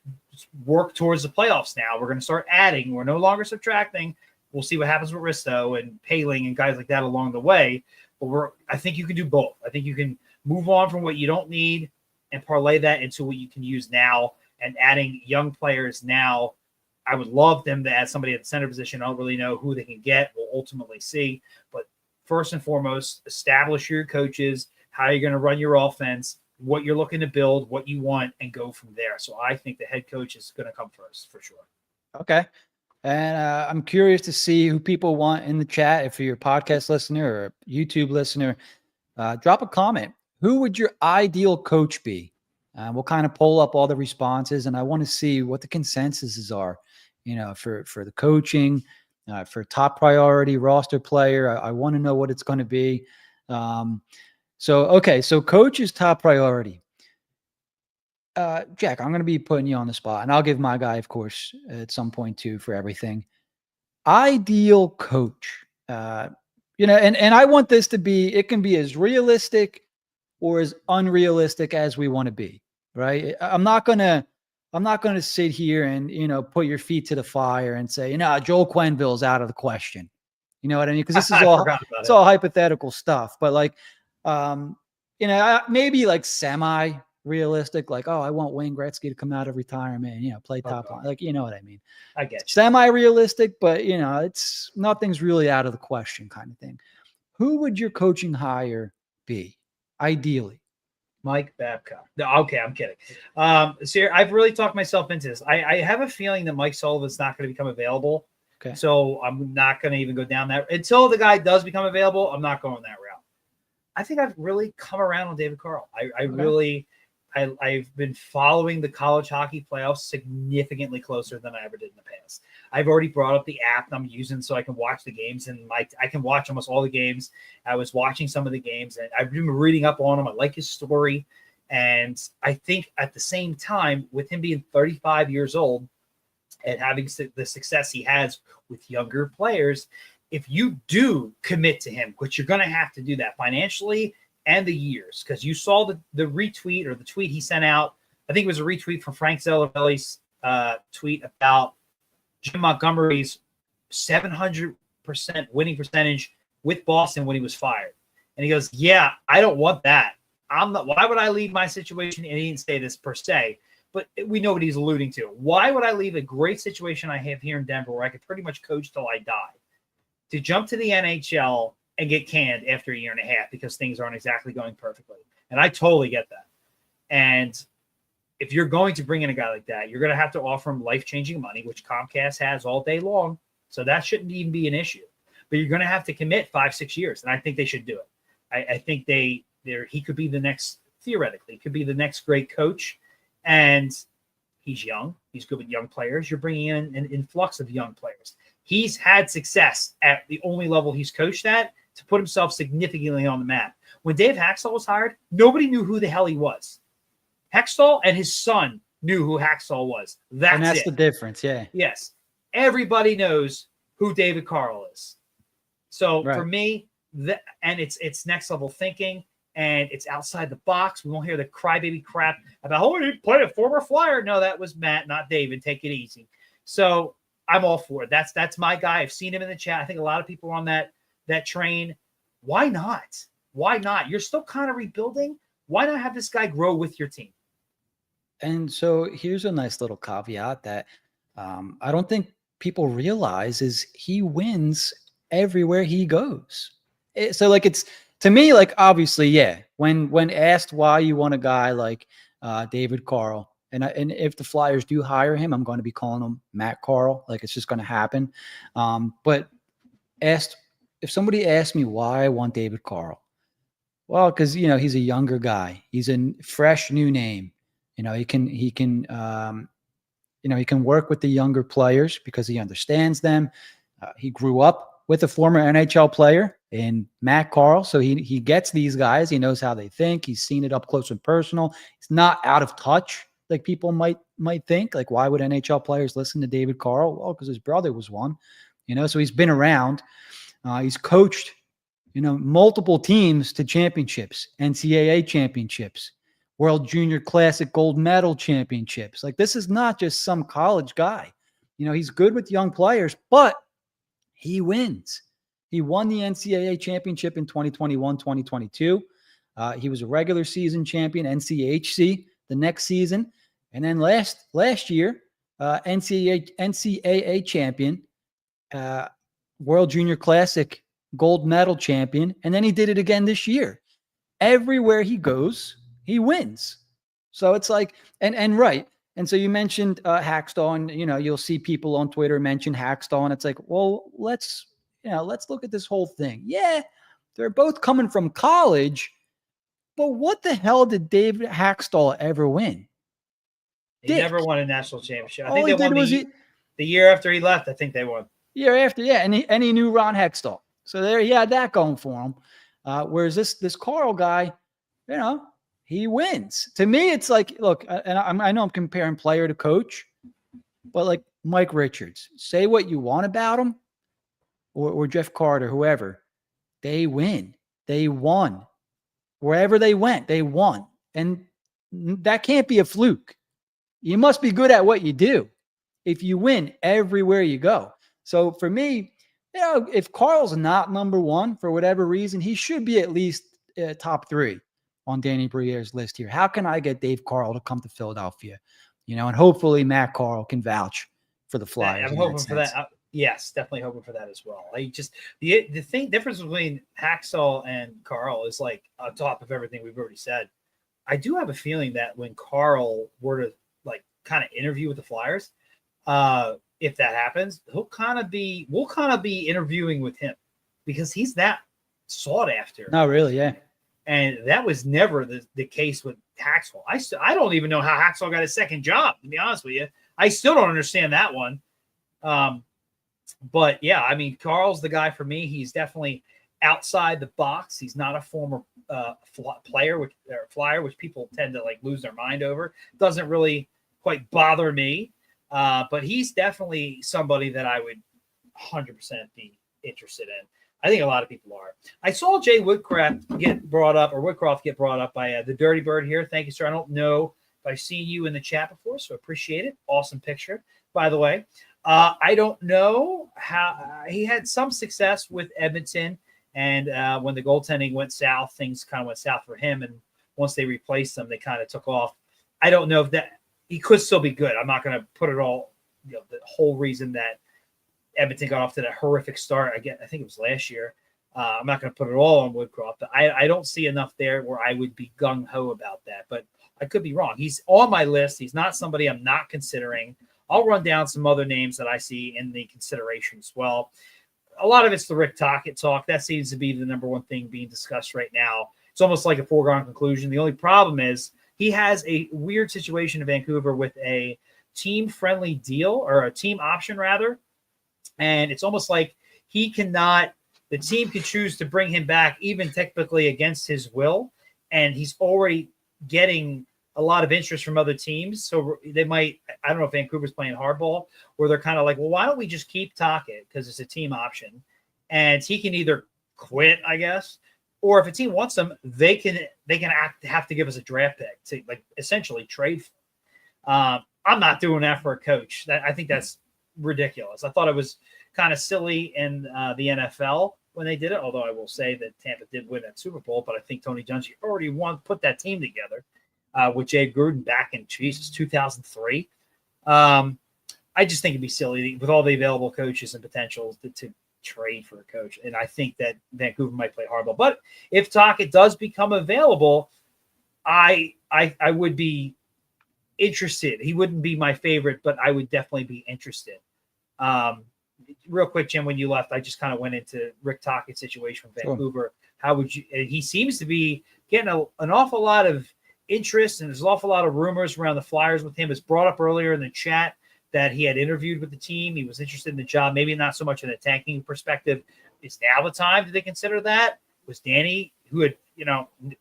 work towards the playoffs now. We're going to start adding. We're no longer subtracting. We'll see what happens with Risto and Paling and guys like that along the way. But I think you can do both. I think you can move on from what you don't need and parlay that into what you can use now, and adding young players now. I would love them to add somebody at the center position. I don't really know who they can get. We'll ultimately see. But first and foremost, establish your coaches, how you're going to run your offense, what you're looking to build, what you want, and go from there. So I think the head coach is going to come first for sure. Okay. And I'm curious to see who people want in the chat. If you're a podcast listener or a YouTube listener, drop a comment. Who would your ideal coach be? We'll kind of pull up all the responses, and I want to see what the consensuses are, for the coaching, for top priority roster player. I want to know what it's going to be. So coach is top priority. Jack, I'm going to be putting you on the spot, and I'll give my guy, of course, at some point too, for everything. Ideal coach, and I want this to be, it can be as realistic or as unrealistic as we want to be, right? I'm not going to sit here and, put your feet to the fire and say, Joel Quenneville's out of the question. You know what I mean? Because this is all hypothetical stuff, but maybe semi realistic, I want Wayne Gretzky to come out of retirement and, play top line. You know what I mean? I get you. Semi-realistic, but, it's nothing's really out of the question kind of thing. Who would your coaching hire be, ideally? Mike Babcock. No, okay, I'm kidding. So I've really talked myself into this. I have a feeling that Mike Sullivan's not going to become available. Okay. So I'm not going to even go down that. Until the guy does become available, I'm not going that route. I think I've really come around on David Carl. I've been following the college hockey playoffs significantly closer than I ever did in the past. I've already brought up the app I'm using so I can watch the games, and I can watch almost all the games. I was watching some of the games, and I've been reading up on him. I like his story, and I think at the same time, with him being 35 years old and having the success he has with younger players, if you do commit to him, which you're going to have to do that financially and the years, because you saw the retweet or the tweet he sent out I think it was a retweet from Frank Zellavelli's tweet about Jim Montgomery's 700% winning percentage with Boston when he was fired. And he goes, yeah, I don't want that. Why would I leave my situation? And he didn't say this per se, but we know what he's alluding to. Why would I leave a great situation I have here in Denver where I could pretty much coach till I die to jump to the NHL and get canned after a year and a half because things aren't exactly going perfectly? And I totally get that. And if you're going to bring in a guy like that, you're going to have to offer him life-changing money, which Comcast has all day long. So that shouldn't even be an issue. But you're going to have to commit 5-6 years, and I think they should do it. I think he could be the next, theoretically, could be the next great coach. And he's young. He's good with young players. You're bringing in an influx of young players. He's had success at the only level he's coached at to put himself significantly on the map. When Dave Haxtell was hired, nobody knew who the hell he was. Haxtell and his son knew who Haxtell was. That's the difference, yeah. Yes. Everybody knows who David Carl is. So right. For me, it's next level thinking, and it's outside the box. We won't hear the crybaby crap about, oh, he played a former Flyer. No, that was Matt, not David. Take it easy. So I'm all for it. That's my guy. I've seen him in the chat. I think a lot of people are on that train. Why not? Why not? You're still kind of rebuilding. Why not have this guy grow with your team? And so here's a nice little caveat that I don't think people realize is he wins everywhere he goes. It's to me, like, obviously, yeah, when asked why you want a guy like David Carl, and if the Flyers do hire him, I'm going to be calling him Matt Carl. Like, it's just going to happen. But if somebody asked me why I want David Carl, well, because, he's a younger guy. He's a fresh new name. He can work with the younger players because he understands them. He grew up with a former NHL player in Matt Carl, so he gets these guys. He knows how they think. He's seen it up close and personal. He's not out of touch like people might think. Like, why would NHL players listen to David Carl? Well, because his brother was one. So he's been around. He's coached, multiple teams to championships, NCAA championships, World Junior Classic gold medal championships. Like, this is not just some college guy. He's good with young players, but he wins. He won the NCAA championship in 2021, 2022. He was a regular season champion, NCHC, the next season. And then last year, NCAA champion, World Junior Classic gold medal champion. And then he did it again this year. Everywhere he goes, he wins. So it's like, and right. And so you mentioned Haxtell, and you'll see people on Twitter mention Haxtell, and it's like, well, let's look at this whole thing. Yeah, they're both coming from college, but what the hell did David Haxtell ever win? He never won a national championship. I All think he they did won was the year after he left. I think they won. Year after, yeah, and he knew Ron Hextall, so there he had that going for him. Whereas this Carl guy, he wins. To me, it's like, look, and I know I'm comparing player to coach, but like Mike Richards, say what you want about him, or Jeff Carter, whoever, they win. They won. Wherever they went, they won. And that can't be a fluke. You must be good at what you do if you win everywhere you go. So for me, if Carl's not number one for whatever reason, he should be at least top 3 on Danny Briere's list here. How can I get Dave Carl to come to Philadelphia? And hopefully Matt Carl can vouch for the Flyers. I'm hoping for that. Yes, definitely hoping for that as well. The difference between Haxtell and Carl is like on top of everything we've already said. I do have a feeling that when Carl were to like kind of interview with the Flyers, if that happens, we'll kind of be interviewing with him because he's that sought after. No, really, yeah. And that was never the case with Haxtell. I don't even know how Haxtell got a second job, to be honest with you. I still don't understand that one. But yeah, I mean, Carl's the guy for me. He's definitely outside the box. He's not a former Flyer, which people tend to like lose their mind over. Doesn't really quite bother me. But he's definitely somebody that I would 100% be interested in. I think a lot of people are. I saw Jay Woodcroft get brought up by the Dirty Bird here. Thank you, sir. I don't know I've seen you in the chat before, so appreciate it. Awesome picture, by the way. I don't know how he had some success with Edmonton, and when the goaltending went south, things kind of went south for him. And once they replaced them, they kind of took off. I don't know if that he could still be good. I'm not going to put it all, the whole reason that Edmonton got off to that horrific start. I think it was last year. I'm not going to put it all on Woodcroft, but I don't see enough there where I would be gung ho about that. But I could be wrong. He's on my list. He's not somebody I'm not considering. I'll run down some other names that I see in the consideration as well. A lot of it's the Rick Tocchet talk. That seems to be the number one thing being discussed right now. It's almost like a foregone conclusion. The only problem is he has a weird situation in Vancouver with a team-friendly deal, or a team option rather. And it's almost like the team could choose to bring him back even technically against his will. And he's already getting a lot of interest from other teams. So they might, I don't know if Vancouver's playing hardball, where they're kind of like, well, why don't we just keep Tocchet because it's a team option, and he can either quit, I guess, or if a team wants him, they have to give us a draft pick to like essentially trade. I'm not doing that for a coach. I think that's ridiculous. I thought it was kind of silly in the NFL when they did it, although I will say that Tampa did win that Super Bowl, but I think Tony Dungy already put that team together with Jay Gruden back in 2003. I just think it'd be silly with all the available coaches and potentials to trade for a coach. And I think that Vancouver might play hardball. But if Tocchet does become available, I would be interested. He wouldn't be my favorite, but I would definitely be interested. Real quick, Jim, when you left, I just kind of went into Rick Tocchet's situation from Vancouver. Sure. How would you? He seems to be getting an awful lot of interest, and there's an awful lot of rumors around the Flyers with him. It's brought up earlier in the chat that he had interviewed with the team. He was interested in the job, maybe not so much in a tanking perspective. Is now the time? Did they consider that? Was Danny, who had,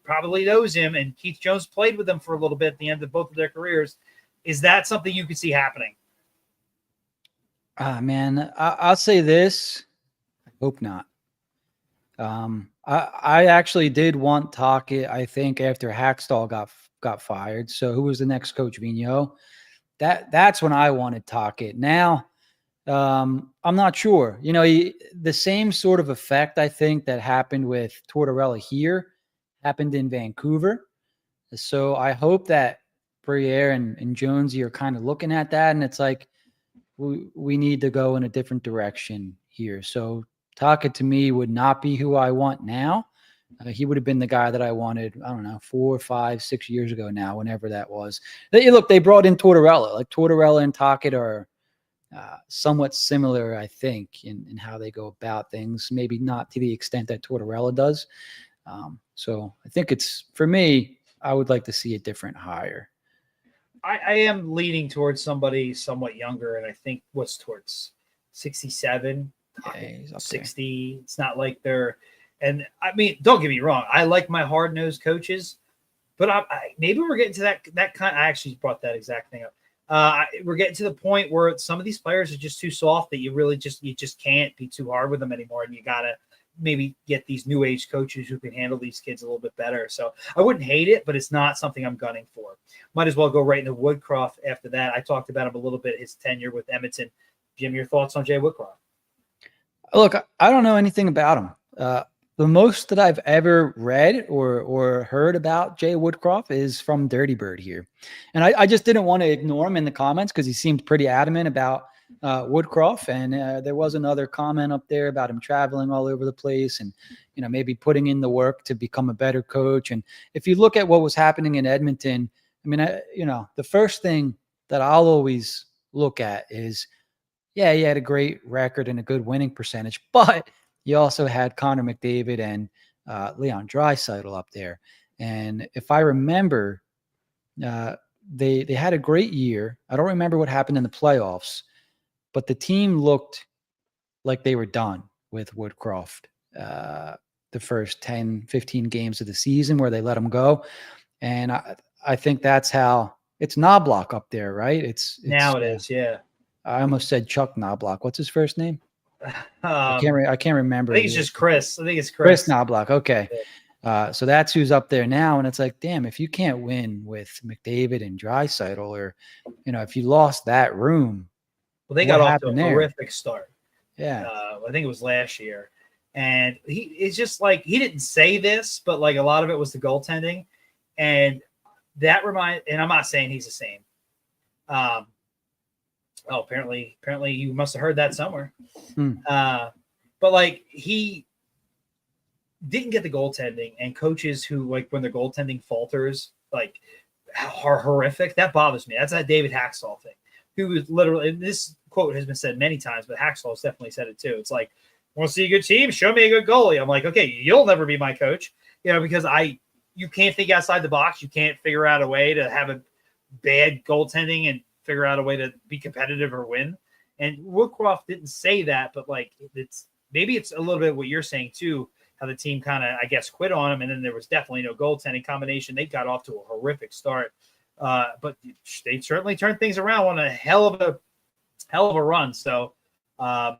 probably knows him, and Keith Jones played with them for a little bit at the end of both of their careers. Is that something you could see happening? Man, I'll say this. I hope not. I actually did want Tocchet, I think, after Hackstall got fired. So who was the next coach? Vigneault? That's when I wanted Tocchet. Now, I'm not sure. The same sort of effect, I think, that happened with Tortorella here happened in Vancouver. So I hope that Briere and Jonesy are kind of looking at that, and it's like, we need to go in a different direction here. So Tocchet to me would not be who I want now. He would have been the guy that I wanted, I don't know, 4, 5, 6 years ago now, whenever that was. They brought in Tortorella. Like Tortorella and Tocchet are somewhat similar, I think, in how they go about things. Maybe not to the extent that Tortorella does. So I think for me, I would like to see a different hire. I am leaning towards somebody somewhat younger, and I think what's towards 67, yeah, 60. There. It's not like they're, and I mean, don't get me wrong. I like my hard-nosed coaches, but maybe we're getting to that kind. I actually brought that exact thing up. We're getting to the point where some of these players are just too soft that you just can't be too hard with them anymore, and you gotta maybe get these new age coaches who can handle these kids a little bit better. So I wouldn't hate it, but it's not something I'm gunning for. Might as well go right into Woodcroft after that. I talked about him a little bit, his tenure with Edmonton. Jim, your thoughts on Jay Woodcroft? Look, I don't know anything about him. The most that I've ever read or heard about Jay Woodcroft is from Dirty Bird here. And I just didn't want to ignore him in the comments because he seemed pretty adamant about Woodcroft, and there was another comment up there about him traveling all over the place and maybe putting in the work to become a better coach. And if you look at what was happening in Edmonton, I mean, the first thing that I'll always look at is, yeah, he had a great record and a good winning percentage, but you also had Connor McDavid and Leon Draisaitl up there. And if I remember, they had a great year. I don't remember what happened in the playoffs, but the team looked like they were done with Woodcroft the first 10, 15 games of the season where they let him go. And I think that's how it's Knobloch up there, right? It's now it is, yeah. I almost said Chuck Knobloch. What's his first name? I can't remember. I think it's just Chris. I think it's Chris Knobloch. Okay. So that's who's up there now. And it's like, damn, if you can't win with McDavid and Draisaitl, or, if you lost that room, Well, they what got off to a happened there? horrific start. Yeah. I think it was last year. And it's just like, he didn't say this, but like a lot of it was the goaltending. And and I'm not saying he's the same. Apparently you must have heard that somewhere. But like, he didn't get the goaltending, and coaches who, like, when their goaltending falters, like, are horrific. That bothers me. That's that David Hacksaw thing, who is literally, and this quote has been said many times, but Hacksaw has definitely said it too. It's like, want to see a good team? Show me a good goalie. I'm like, okay, you'll never be my coach, because you can't think outside the box. You can't figure out a way to have a bad goaltending and figure out a way to be competitive or win. And Woodcroft didn't say that, but like, maybe it's a little bit what you're saying too, how the team kind of, I guess, quit on him, and then there was definitely no goaltending combination. They got off to a horrific start, but they certainly turned things around on a hell of a run. So I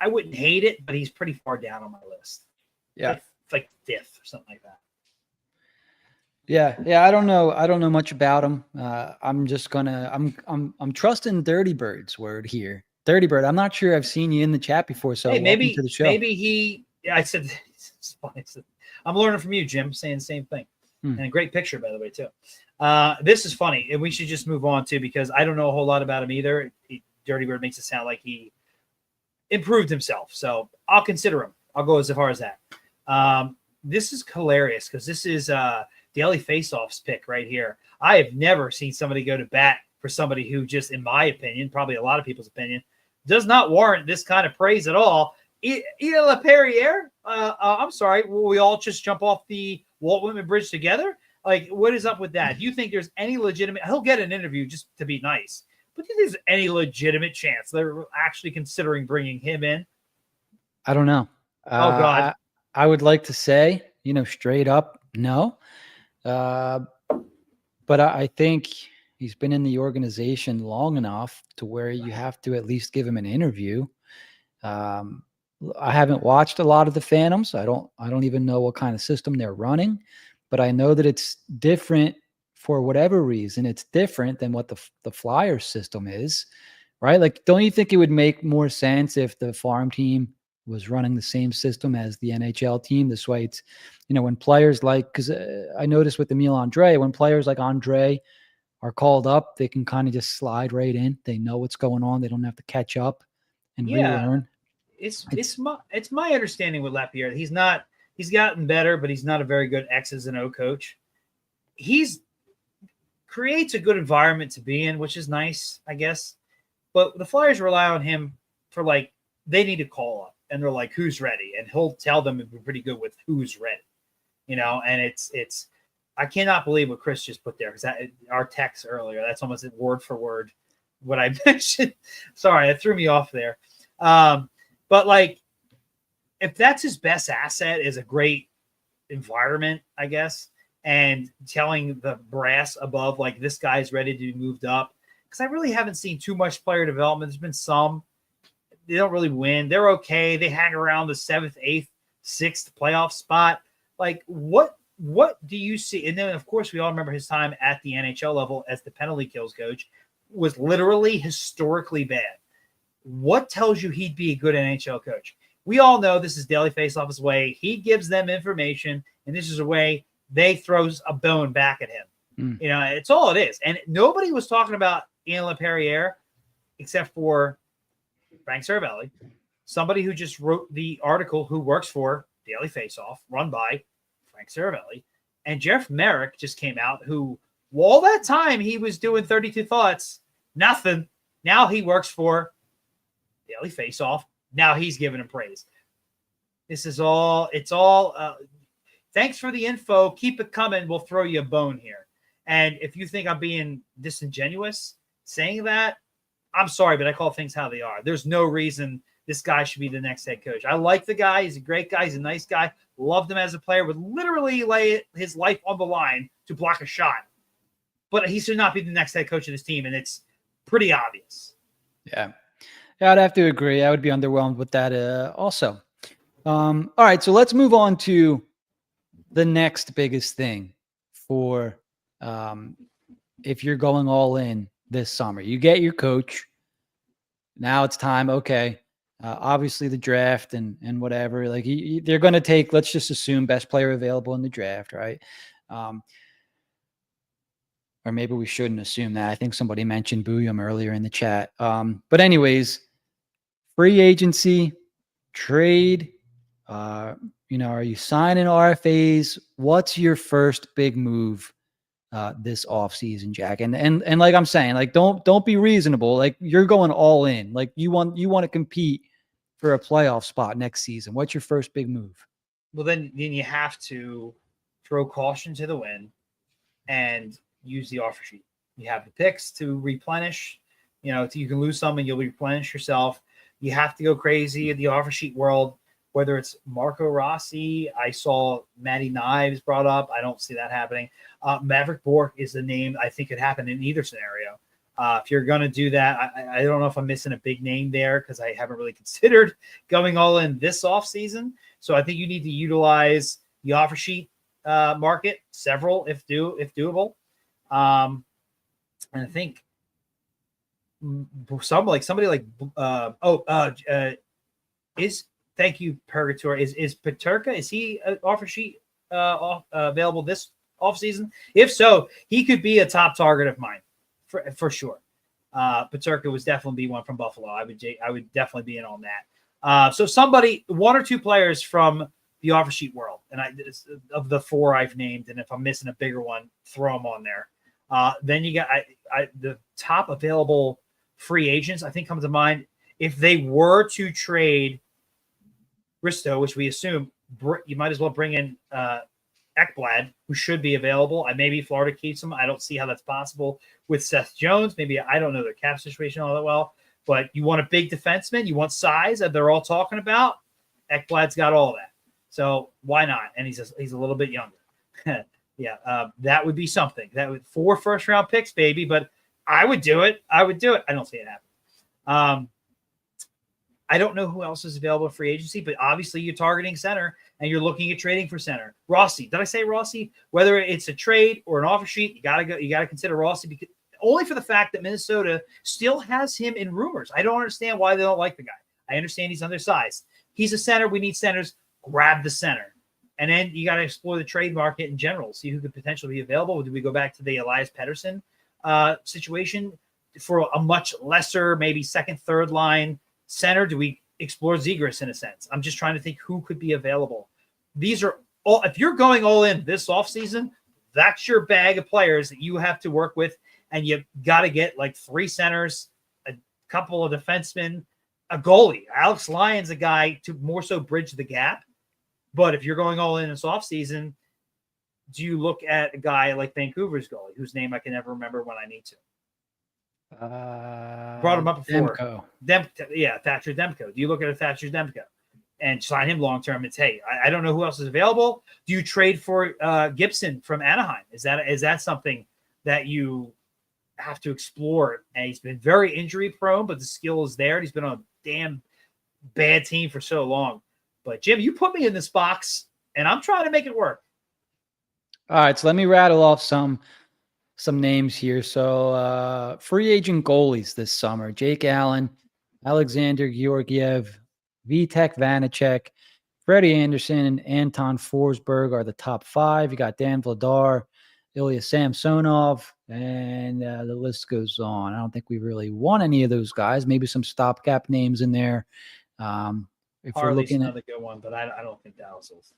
wouldn't hate it, but he's pretty far down on my list. Yeah, like fifth or something like that. Yeah. I don't know much about him. I'm just gonna. I'm trusting Dirty Bird's word here. Dirty Bird. I'm not sure I've seen you in the chat before, so welcome to the show. I said, it's funny. I'm learning from you, Jim, saying the same thing. And a great picture, by the way, too. This is funny, and we should just move on, too, because I don't know a whole lot about him either. Dirty Bird makes it sound like he improved himself, so I'll consider him. I'll go as far as that. This is hilarious, because this is Daily Faceoff's pick right here. I have never seen somebody go to bat for somebody who just, in my opinion, probably a lot of people's opinion, does not warrant this kind of praise at all. Ian LaPerriere, I'm sorry, will we all just jump off the Walt Whitman Bridge together? Like, what is up with that? Do you think there's any legitimate – he'll get an interview just to be nice. But do you think there's any legitimate chance they're actually considering bringing him in? I don't know. Oh, God. I would like to say, straight up, no. But I think he's been in the organization long enough to where you have to at least give him an interview. I haven't watched a lot of the Phantoms. I don't even know what kind of system they're running, but I know that it's different for whatever reason. It's different than what the Flyers system is, right? Like, don't you think it would make more sense if the farm team was running the same system as the NHL team? This way, it's, when players because I noticed with Emile Andre, when players like Andre are called up, they can kind of just slide right in. They know what's going on. They don't have to catch up and relearn. It's my understanding with Lapierre. He's gotten better, but he's not a very good X's and O coach. He's creates a good environment to be in, which is nice, I guess. But the Flyers rely on him for, like, they need to call up, and they're like, who's ready? And he'll tell them and be pretty good with who's ready, and it's I cannot believe what Chris just put there, because our text earlier, that's almost word for word what I mentioned. Sorry, that threw me off there. But like, if that's his best asset, is a great environment, I guess, and telling the brass above, like, this guy's ready to be moved up. Because I really haven't seen too much player development. There's been some. They don't really win. They're okay. They hang around the 7th, 8th, 6th playoff spot. Like, what do you see? And then, of course, we all remember his time at the NHL level as the penalty kills coach was literally historically bad. What tells you he'd be a good NHL coach? We all know this is Daily Faceoff's way. He gives them information, and this is a way they throws a bone back at him. It's all it is. And nobody was talking about Ian LaPerriere except for Frank Cervelli, somebody who just wrote the article, who works for Daily Faceoff, run by Frank Cervelli. And Jeff Merrick just came out, who, all that time he was doing 32 Thoughts, nothing. Now he works for Daily Faceoff. Now he's giving him praise. This is all, thanks for the info. Keep it coming. We'll throw you a bone here. And if you think I'm being disingenuous saying that, I'm sorry, but I call things how they are. There's no reason this guy should be the next head coach. I like the guy. He's a great guy. He's a nice guy. Loved him as a player. Would literally lay his life on the line to block a shot. But he should not be the next head coach of this team, and it's pretty obvious. Yeah, I'd have to agree. I would be underwhelmed with that also. All right, so let's move on to the next biggest thing for if you're going all in this summer? You get your coach. Now it's time. Okay. Obviously the draft and whatever, like they're going to take, let's just assume best player available in the draft. Right. Or maybe we shouldn't assume that. I think somebody mentioned Booyum earlier in the chat. But anyways, free agency, trade, are you signing RFAs? What's your first big move this offseason, Jack? And like I'm saying, like don't be reasonable. Like you're going all in. Like you want to compete for a playoff spot next season. What's your first big move? Well, then you have to throw caution to the wind and use the offer sheet. You have the picks to replenish. You can lose some and you'll replenish yourself. You have to go crazy in the offer sheet world, whether it's Marco Rossi. I saw Matty Knives brought up. I don't see that happening. Maverick Bork is the name I think could happen in either scenario. If you're going to do that, I don't know if I'm missing a big name there because I haven't really considered going all in this offseason. So I think you need to utilize the offer sheet market, several if doable. And I think somebody like thank you, Purgatory. Is Peterka, is he an offer sheet available this offseason? If so, he could be a top target of mine for sure. Peterka was definitely one from Buffalo. I would definitely be in on that. So somebody, one or two players from the offer sheet world, and of the four I've named, and if I'm missing a bigger one, throw them on there. Then you got the top available free agents, I think, come to mind. If they were to trade Risto, which we assume, you might as well bring in Ekblad, who should be available. Maybe Florida keeps him. I don't see how that's possible with Seth Jones. Maybe I don't know their cap situation all that well, but you want a big defenseman. You want size that they're all talking about. Ekblad's got all that. So why not? And he's a little bit younger. Yeah, that would be something. That would 4 first-round picks, baby. But I would do it. I don't see it happen. I don't know who else is available for free agency, but obviously you're targeting center and you're looking at trading for center. Rossi, did I say Rossi? Whether it's a trade or an offer sheet, you gotta consider Rossi, because only for the fact that Minnesota still has him in rumors. I don't understand why they don't like the guy. I understand he's undersized. He's a center. We need centers. Grab the center. And then you got to explore the trade market in general, see who could potentially be available. Do we go back to the Elias Pettersson situation for a much lesser, maybe second, third line center? Do we explore Zegras in a sense? I'm just trying to think who could be available. These are all, if you're going all in this offseason, that's your bag of players that you have to work with. And you got to get like 3 centers, a couple of defensemen, a goalie. Alex Lyon's a guy to more so bridge the gap. But if you're going all in this offseason, do you look at a guy like Vancouver's goalie, whose name I can never remember when I need to? Brought him up before. Thatcher Demko. Do you look at a Thatcher Demko and sign him long term and say, hey, I don't know who else is available? Do you trade for Gibson from Anaheim? Is that something that you have to explore? And he's been very injury prone, but the skill is there. He's been on a damn bad team for so long. But Jim, you put me in this box, and I'm trying to make it work. All right, so let me rattle off some names here. So free agent goalies this summer: Jake Allen, Alexander Georgiev, Vitek Vanacek, Freddie Anderson, and Anton Forsberg are the top 5. You got Dan Vladar, Ilya Samsonov, and the list goes on. I don't think we really want any of those guys. Maybe some stopgap names in there. If Harley's we're looking another good one, but I don't think Dallas is.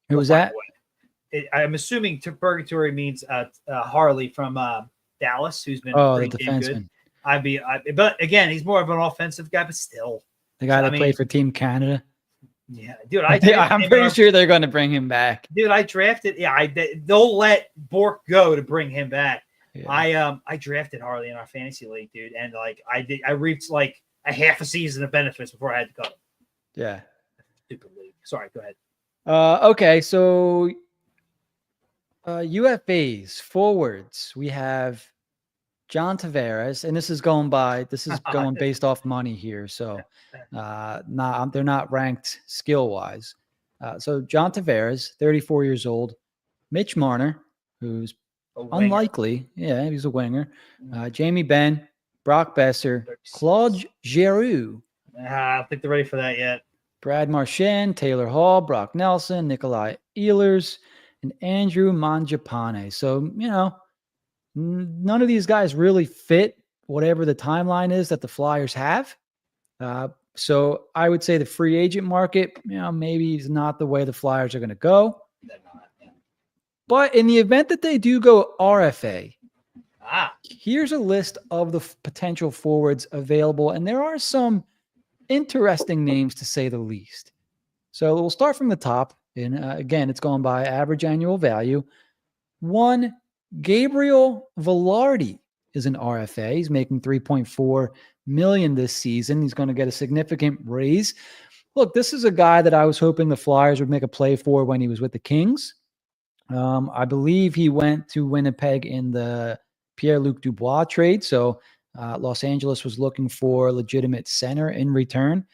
Who was that? I'm assuming Purgatory means Harley from Dallas, who's been the pretty damn good. defenseman. But again, he's more of an offensive guy, but still. The guy that played for Team Canada. Yeah, dude. I'm pretty sure they're going to bring him back. Dude, I drafted. Yeah, they'll let Bork go to bring him back. Yeah. I drafted Harley in our fantasy league, dude, and like I reached like a half a season of benefits before I had to cut him. Yeah. Stupid league. Sorry, go ahead. Okay, so UFAs, forwards, we have John Tavares, and this is going based off money here, so they're not ranked skill-wise. So John Tavares, 34 years old, Mitch Marner, who's A winger. unlikely. Yeah, he's a winger. Jamie Benn, Brock Besser, Claude Giroux, I don't think they're ready for that yet. Brad Marchand, Taylor Hall, Brock Nelson, Nikolai Ehlers, and Andrew Mangiapane. So, none of these guys really fit whatever the timeline is that the Flyers have. So I would say the free agent market, maybe is not the way the Flyers are going to go. They're not. Yeah. But in the event that they do go RFA, here's a list of the potential forwards available. And there are some interesting names, to say the least. So we'll start from the top. And again, it's going by average annual value. One, Gabriel Velarde is an RFA. He's making $3.4 million this season. He's going to get a significant raise. Look, this is a guy that I was hoping the Flyers would make a play for when he was with the Kings. I believe he went to Winnipeg in the Pierre-Luc Dubois trade. So Los Angeles was looking for a legitimate center in return.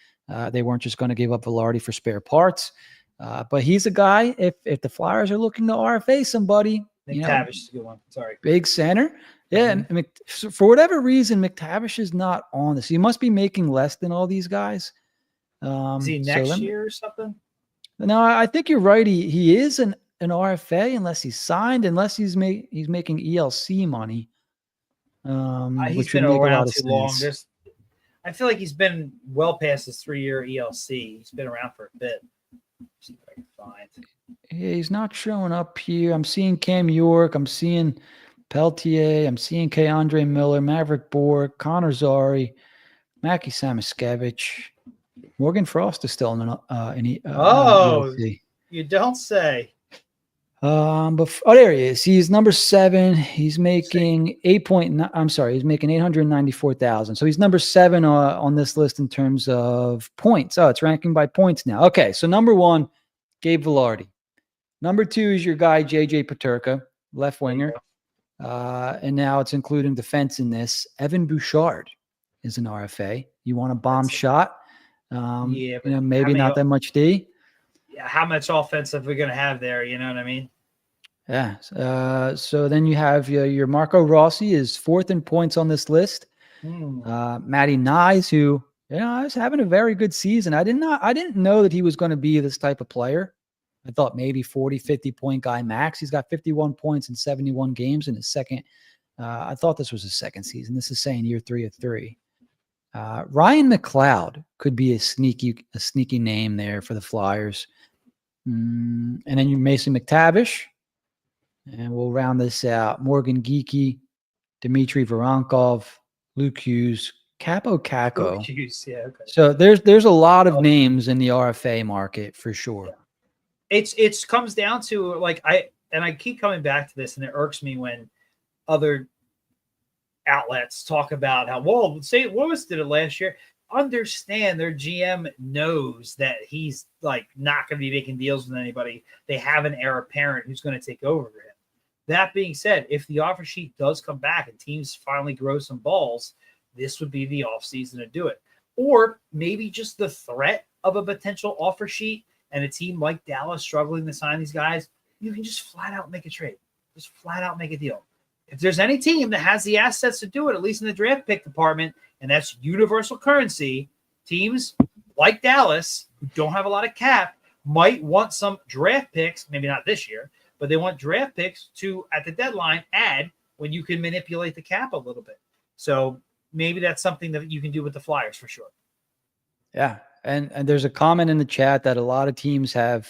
They weren't just going to give up Velarde for spare parts. But he's a guy, if the Flyers are looking to RFA somebody, McTavish is a good one. Sorry. Big center. Yeah. Mm-hmm. And for whatever reason, McTavish is not on this. He must be making less than all these guys. Is he next year or something? No, I think you're right. He is an RFA unless he's signed, unless he's making ELC money. He's been around too long. I feel like he's been well past his 3-year ELC. He's been around for a bit. See if I can find. Yeah, he's not showing up here. I'm seeing Cam York. I'm seeing Peltier. I'm seeing K. Andre Miller, Maverick Borg, Connor Zari, Mackie Samoskevich. Morgan Frost is still in ELC. You don't say. There he is. He's number 7. He's making he's making $894,000. So he's number 7 on this list in terms of points. Oh, it's ranking by points now. Okay, so number 1, Gabe Velarde. Number 2 is your guy JJ Peterka, left winger, and now it's including defense in this. Evan Bouchard is an RFA. You want a bomb shot? Maybe not that much D. Yeah, how much offense are we going to have there? You know what I mean? Yeah. So then you have your Marco Rossi is 4th in points on this list. Matty Nyes, who is having a very good season. I didn't know that he was going to be this type of player. I thought maybe 40, 50-point guy max. He's got 51 points in 71 games in his second. I thought this was his second season. This is saying year 3 of 3. Ryan McLeod could be a sneaky name there for the Flyers. And then you Mason McTavish. And we'll round this out. Morgan Geekie, Dmitry Voronkov, Luke Hughes, Capo Caco. Luke Hughes, yeah, okay. So there's a lot of names in the RFA market for sure. Yeah. It's comes down to I keep coming back to this, and it irks me when other outlets talk about how say what did it last year. Understand their GM knows that he's not going to be making deals with anybody. They have an heir apparent who's going to take over for him. That being said, if the offer sheet does come back and teams finally grow some balls, this would be the offseason to do it. Or maybe just the threat of a potential offer sheet and a team like Dallas struggling to sign these guys, you can just flat out make a trade. Just flat out make a deal. If there's any team that has the assets to do it, at least in the draft pick department, and that's universal currency, teams like Dallas, who don't have a lot of cap, might want some draft picks, maybe not this year, but they want draft picks to, at the deadline, add when you can manipulate the cap a little bit. So maybe that's something that you can do with the Flyers for sure. Yeah, and there's a comment in the chat that a lot of teams are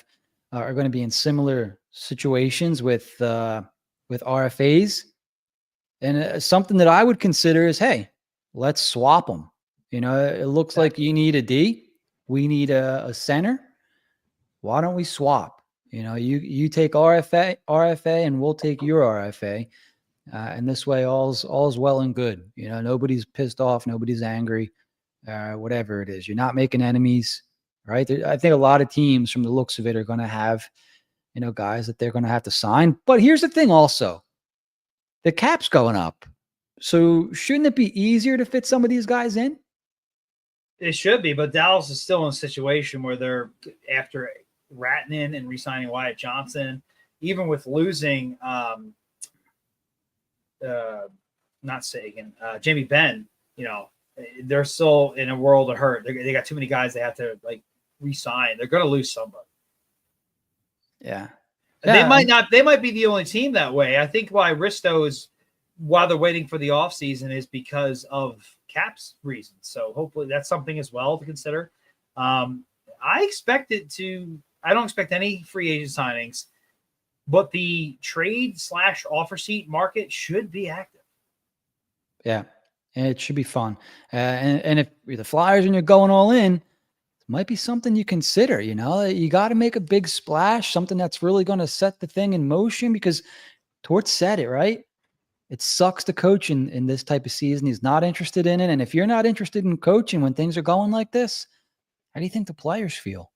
going to be in similar situations with RFAs. And something that I would consider is, hey, let's swap them. It looks like you need a D. We need a center. Why don't we swap? You take RFA and we'll take your RFA. And this way all's well and good. Nobody's pissed off. Nobody's angry, whatever it is. You're not making enemies, right? I think a lot of teams from the looks of it are going to have, guys that they're going to have to sign. But here's the thing also. The cap's going up. So shouldn't it be easier to fit some of these guys in? It should be, but Dallas is still in a situation where they're after Ratnin and re-signing Wyatt Johnson. even with losing, not Sagan, Jamie Benn, they're still in a world of hurt. They got too many guys they have to like re-sign. They're going to lose somebody. Yeah. They might not. They might be the only team that way. I think why Risto is, while they're waiting for the offseason, is because of caps reasons. So hopefully that's something as well to consider. I don't expect any free agent signings, but the trade/offer sheet market should be active. Yeah, and it should be fun. And if you're the Flyers and you're going all in, it might be something you consider. You got to make a big splash, something that's really going to set the thing in motion, because Tort said it, right? It sucks to coach in this type of season. He's not interested in it. And if you're not interested in coaching when things are going like this, how do you think the players feel?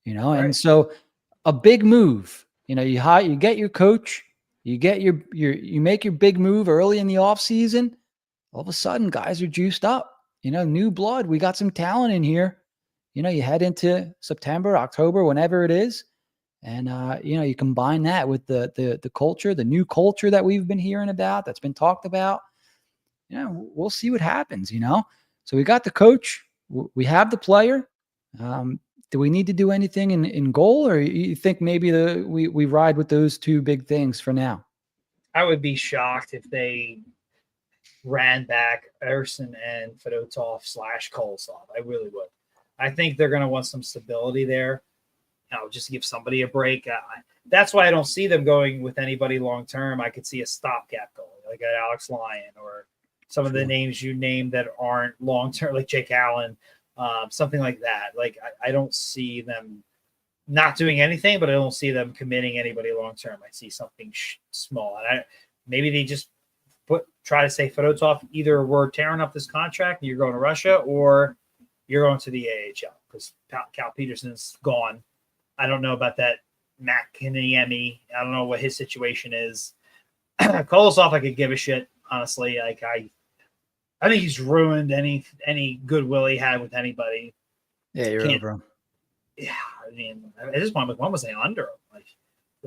Right. And so a big move, you get your coach, you get you make your big move early in the offseason. All of a sudden, guys are juiced up, new blood. We got some talent in here. You head into September, October, whenever it is. And, you combine that with the culture, the new culture that we've been hearing about, that's been talked about. We'll see what happens, So we got the coach. We have the player. Do we need to do anything in goal, or you think maybe we ride with those two big things for now? I would be shocked if they ran back Erson and Fedotov/Kolosov. I really would. I think they're going to want some stability there. Just give somebody a break. That's why I don't see them going with anybody long term. I could see a stopgap goalie like an Alex Lyon, or some of the names you named that aren't long term, like Jake Allen, something like that. Like I don't see them not doing anything, but I don't see them committing anybody long term. I see something small, and maybe they just try to say Fedotov, either we're tearing up this contract and you're going to Russia, or you're going to the AHL, because Cal Peterson's gone. I don't know about that McKinney. I don't know what his situation is. Kolosov, I could give a shit, honestly. Like I think he's ruined any goodwill he had with anybody. Yeah, you're over him. Yeah, I mean, at this point, when was I under him? Like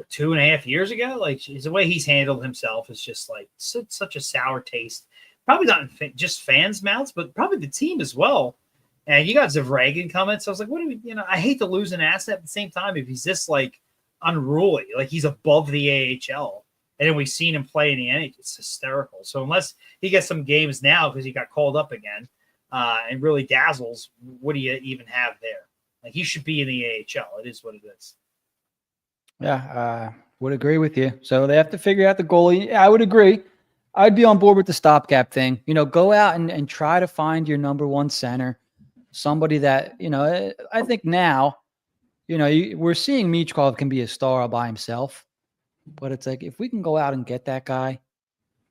2.5 years ago? Like the way he's handled himself is just like such a sour taste. Probably not in just fans' mouths, but probably the team as well. And you got Zavragin coming, so I was like, what do we? I hate to lose an asset at the same time if he's this like unruly, like he's above the AHL. And then we've seen him play in the NHL. It's hysterical. So unless he gets some games now because he got called up again and really dazzles, what do you even have there? Like he should be in the AHL. It is what it is. Yeah, would agree with you. So they have to figure out the goalie. Yeah, I would agree. I'd be on board with the stopgap thing. Go out and try to find your number one center, somebody that, I think now, we're seeing Michkov can be a star all by himself. But it's like, if we can go out and get that guy,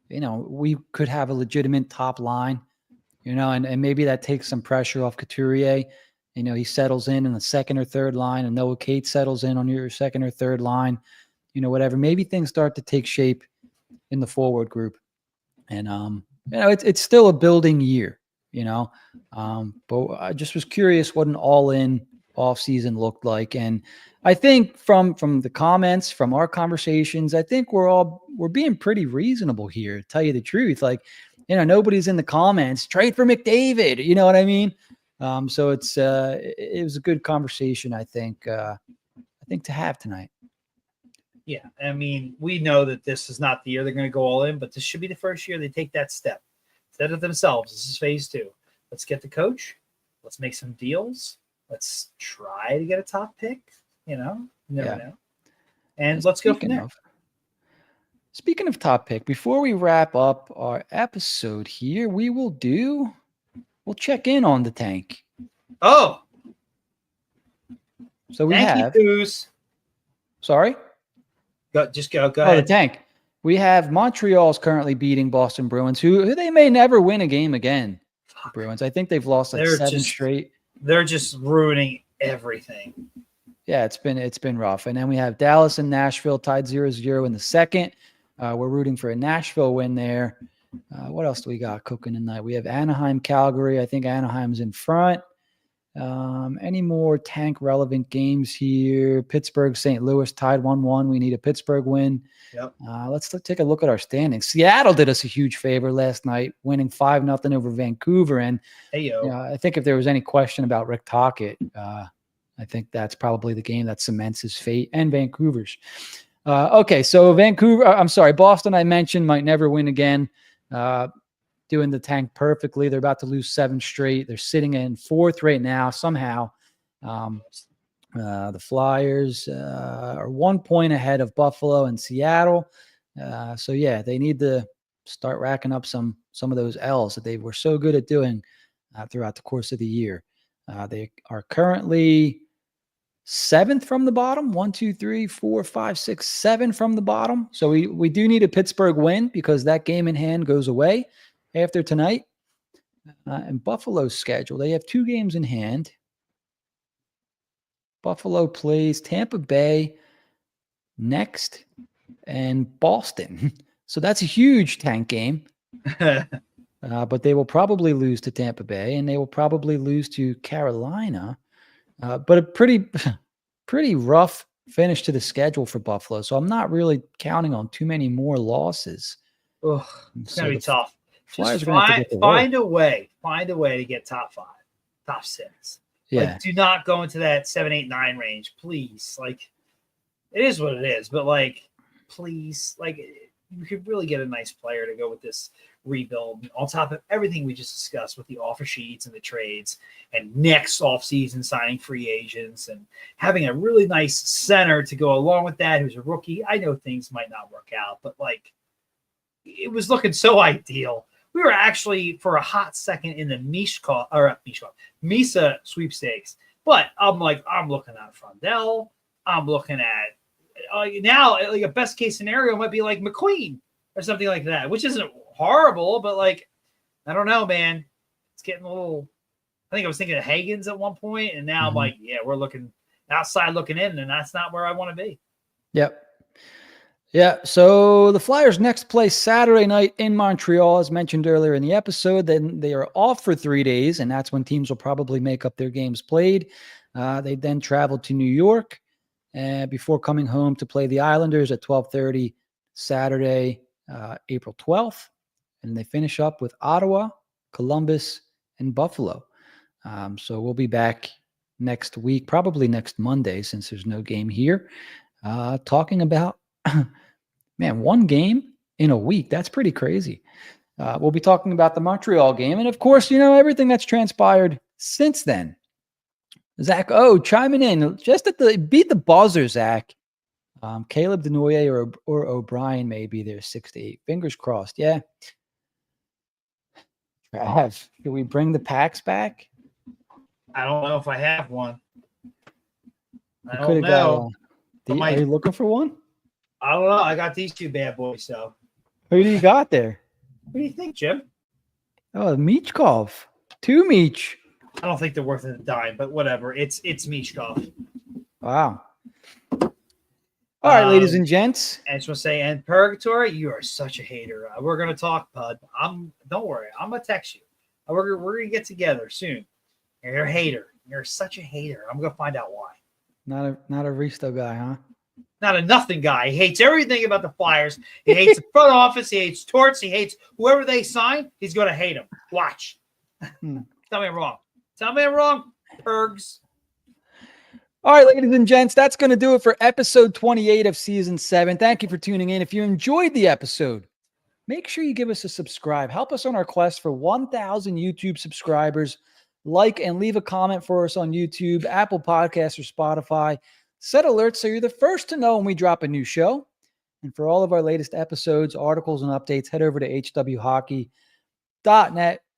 we could have a legitimate top line, and maybe that takes some pressure off Couturier. He settles in the second or third line, and Noah Cates settles in on your second or third line, whatever. Maybe things start to take shape in the forward group. And, it's still a building year, but I just was curious what an all-in offseason looked like. And I think from the comments, from our conversations, I think we're being pretty reasonable here, to tell you the truth. Like, nobody's in the comments, trade for McDavid, you know what I mean? So it was a good conversation, I think to have tonight. Yeah, I mean, we know that this is not the year they're going to go all in, but this should be the first year they take that step. Instead of themselves, this is phase 2. Let's get the coach. Let's make some deals. Let's try to get a top pick. You never know. And let's go from there. Speaking of top pick, before we wrap up our episode here, we'll check in on the tank. Oh. So we have. Sorry? Go ahead. Oh, the tank. We have Montreal's currently beating Boston Bruins, who they may never win a game again. Bruins. I think they've lost like 7 straight. They're just ruining everything. Yeah, it's been rough. And then we have Dallas and Nashville tied 0-0 in the second. We're rooting for a Nashville win there. What else do we got cooking tonight? We have Anaheim, Calgary. I think Anaheim's in front. Any more tank relevant games here? Pittsburgh, St. Louis tied 1-1. We need a Pittsburgh win. Yep. Let's take a look at our standings. Seattle did us a huge favor last night, winning 5-0 over Vancouver. And I think if there was any question about Rick Tocchet, I think that's probably the game that cements his fate and Vancouver's. Okay, so Boston I mentioned might never win again. Doing the tank perfectly. They're about to lose 7 straight. They're sitting in 4th right now somehow. The Flyers are 1 point ahead of Buffalo and Seattle. So yeah, they need to start racking up some of those L's that they were so good at doing throughout the course of the year. They are currently 7th from the bottom. 1, 2, 3, 4, 5, 6, 7 from the bottom. So we do need a Pittsburgh win because that game in hand goes away after tonight. And Buffalo's schedule, they have 2 games in hand. Buffalo plays Tampa Bay next and Boston. So that's a huge tank game. But they will probably lose to Tampa Bay and they will probably lose to Carolina. But a pretty rough finish to the schedule for Buffalo. So I'm not really counting on too many more losses. It's going to be tough. Just find a way to get top 5, top 6. Yeah. Like, do not go into that 7, 8, 9 range, please. Like, it is what it is, but like, please, like, you could really get a nice player to go with this rebuild on top of everything we just discussed with the offer sheets and the trades and next offseason signing free agents and having a really nice center to go along with that who's a rookie. I know things might not work out, but like, it was looking so ideal. We were actually for a hot second in the Misa sweepstakes, but I'm looking at Frondell. I'm looking at now like a best case scenario might be like McQueen or something like that, which isn't horrible, but like, I don't know, man. It's getting a little, I think I was thinking of Hagens at one point, and now I'm like, yeah, we're looking outside looking in, and that's not where I want to be. Yep. Yeah, so the Flyers next play Saturday night in Montreal, as mentioned earlier in the episode. Then they are off for 3 days, and that's when teams will probably make up their games played. They then travel to New York before coming home to play the Islanders at 12:30 Saturday, April 12th. And they finish up with Ottawa, Columbus, and Buffalo. So we'll be back next week, probably next Monday, since there's no game here, talking about man, 1 game in a week. That's pretty crazy. We'll be talking about the Montreal game. And of course, everything that's transpired since then. Zach, chiming in just at beat the buzzer, Zach. Caleb Denoyer or O'Brien may be there 6 to 8. Fingers crossed. Yeah. Trav, can we bring the packs back? I don't know if I have one. I don't know. Are you looking for one? I don't know. I got these 2 bad boys, so. Who do you got there? What do you think, Jim? Oh, Michkov. 2 Mich. I don't think they're worth a dime, but whatever. It's Michkov. Wow. All right, ladies and gents. And I just want to say, and Purgatory, you are such a hater. We're going to talk, bud. Don't worry. I'm going to text you. We're going to get together soon. You're a hater. You're such a hater. I'm going to find out why. Not a Risto guy, huh? Not a nothing guy. He hates everything about the Flyers. He hates the front office. He hates Torts. He hates whoever they sign. He's going to hate him. Watch. Tell me I'm wrong. Tell me I'm wrong, Pergs. All right, ladies and gents, that's going to do it for episode 28 of season 7. Thank you for tuning in. If you enjoyed the episode, make sure you give us a subscribe. Help us on our quest for 1,000 YouTube subscribers. Like and leave a comment for us on YouTube, Apple Podcasts, or Spotify. Set alerts so you're the first to know when we drop a new show. And for all of our latest episodes, articles, and updates, head over to hwhockey.net.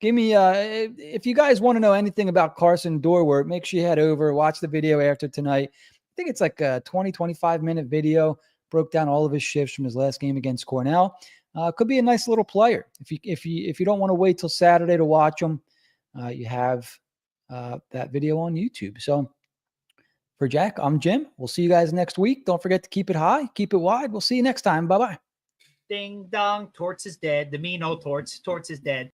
Give me, if you guys want to know anything about Carson Dorwart, make sure you head over, watch the video after tonight. I think it's like a 25 minute video, broke down all of his shifts from his last game against Cornell. Could be a nice little player. If you don't want to wait till Saturday to watch him, you have that video on YouTube. So for Jack, I'm Jim. We'll see you guys next week. Don't forget to keep it high, keep it wide. We'll see you next time. Bye-bye. Ding dong. Torts is dead. The mean old Torts. Torts is dead.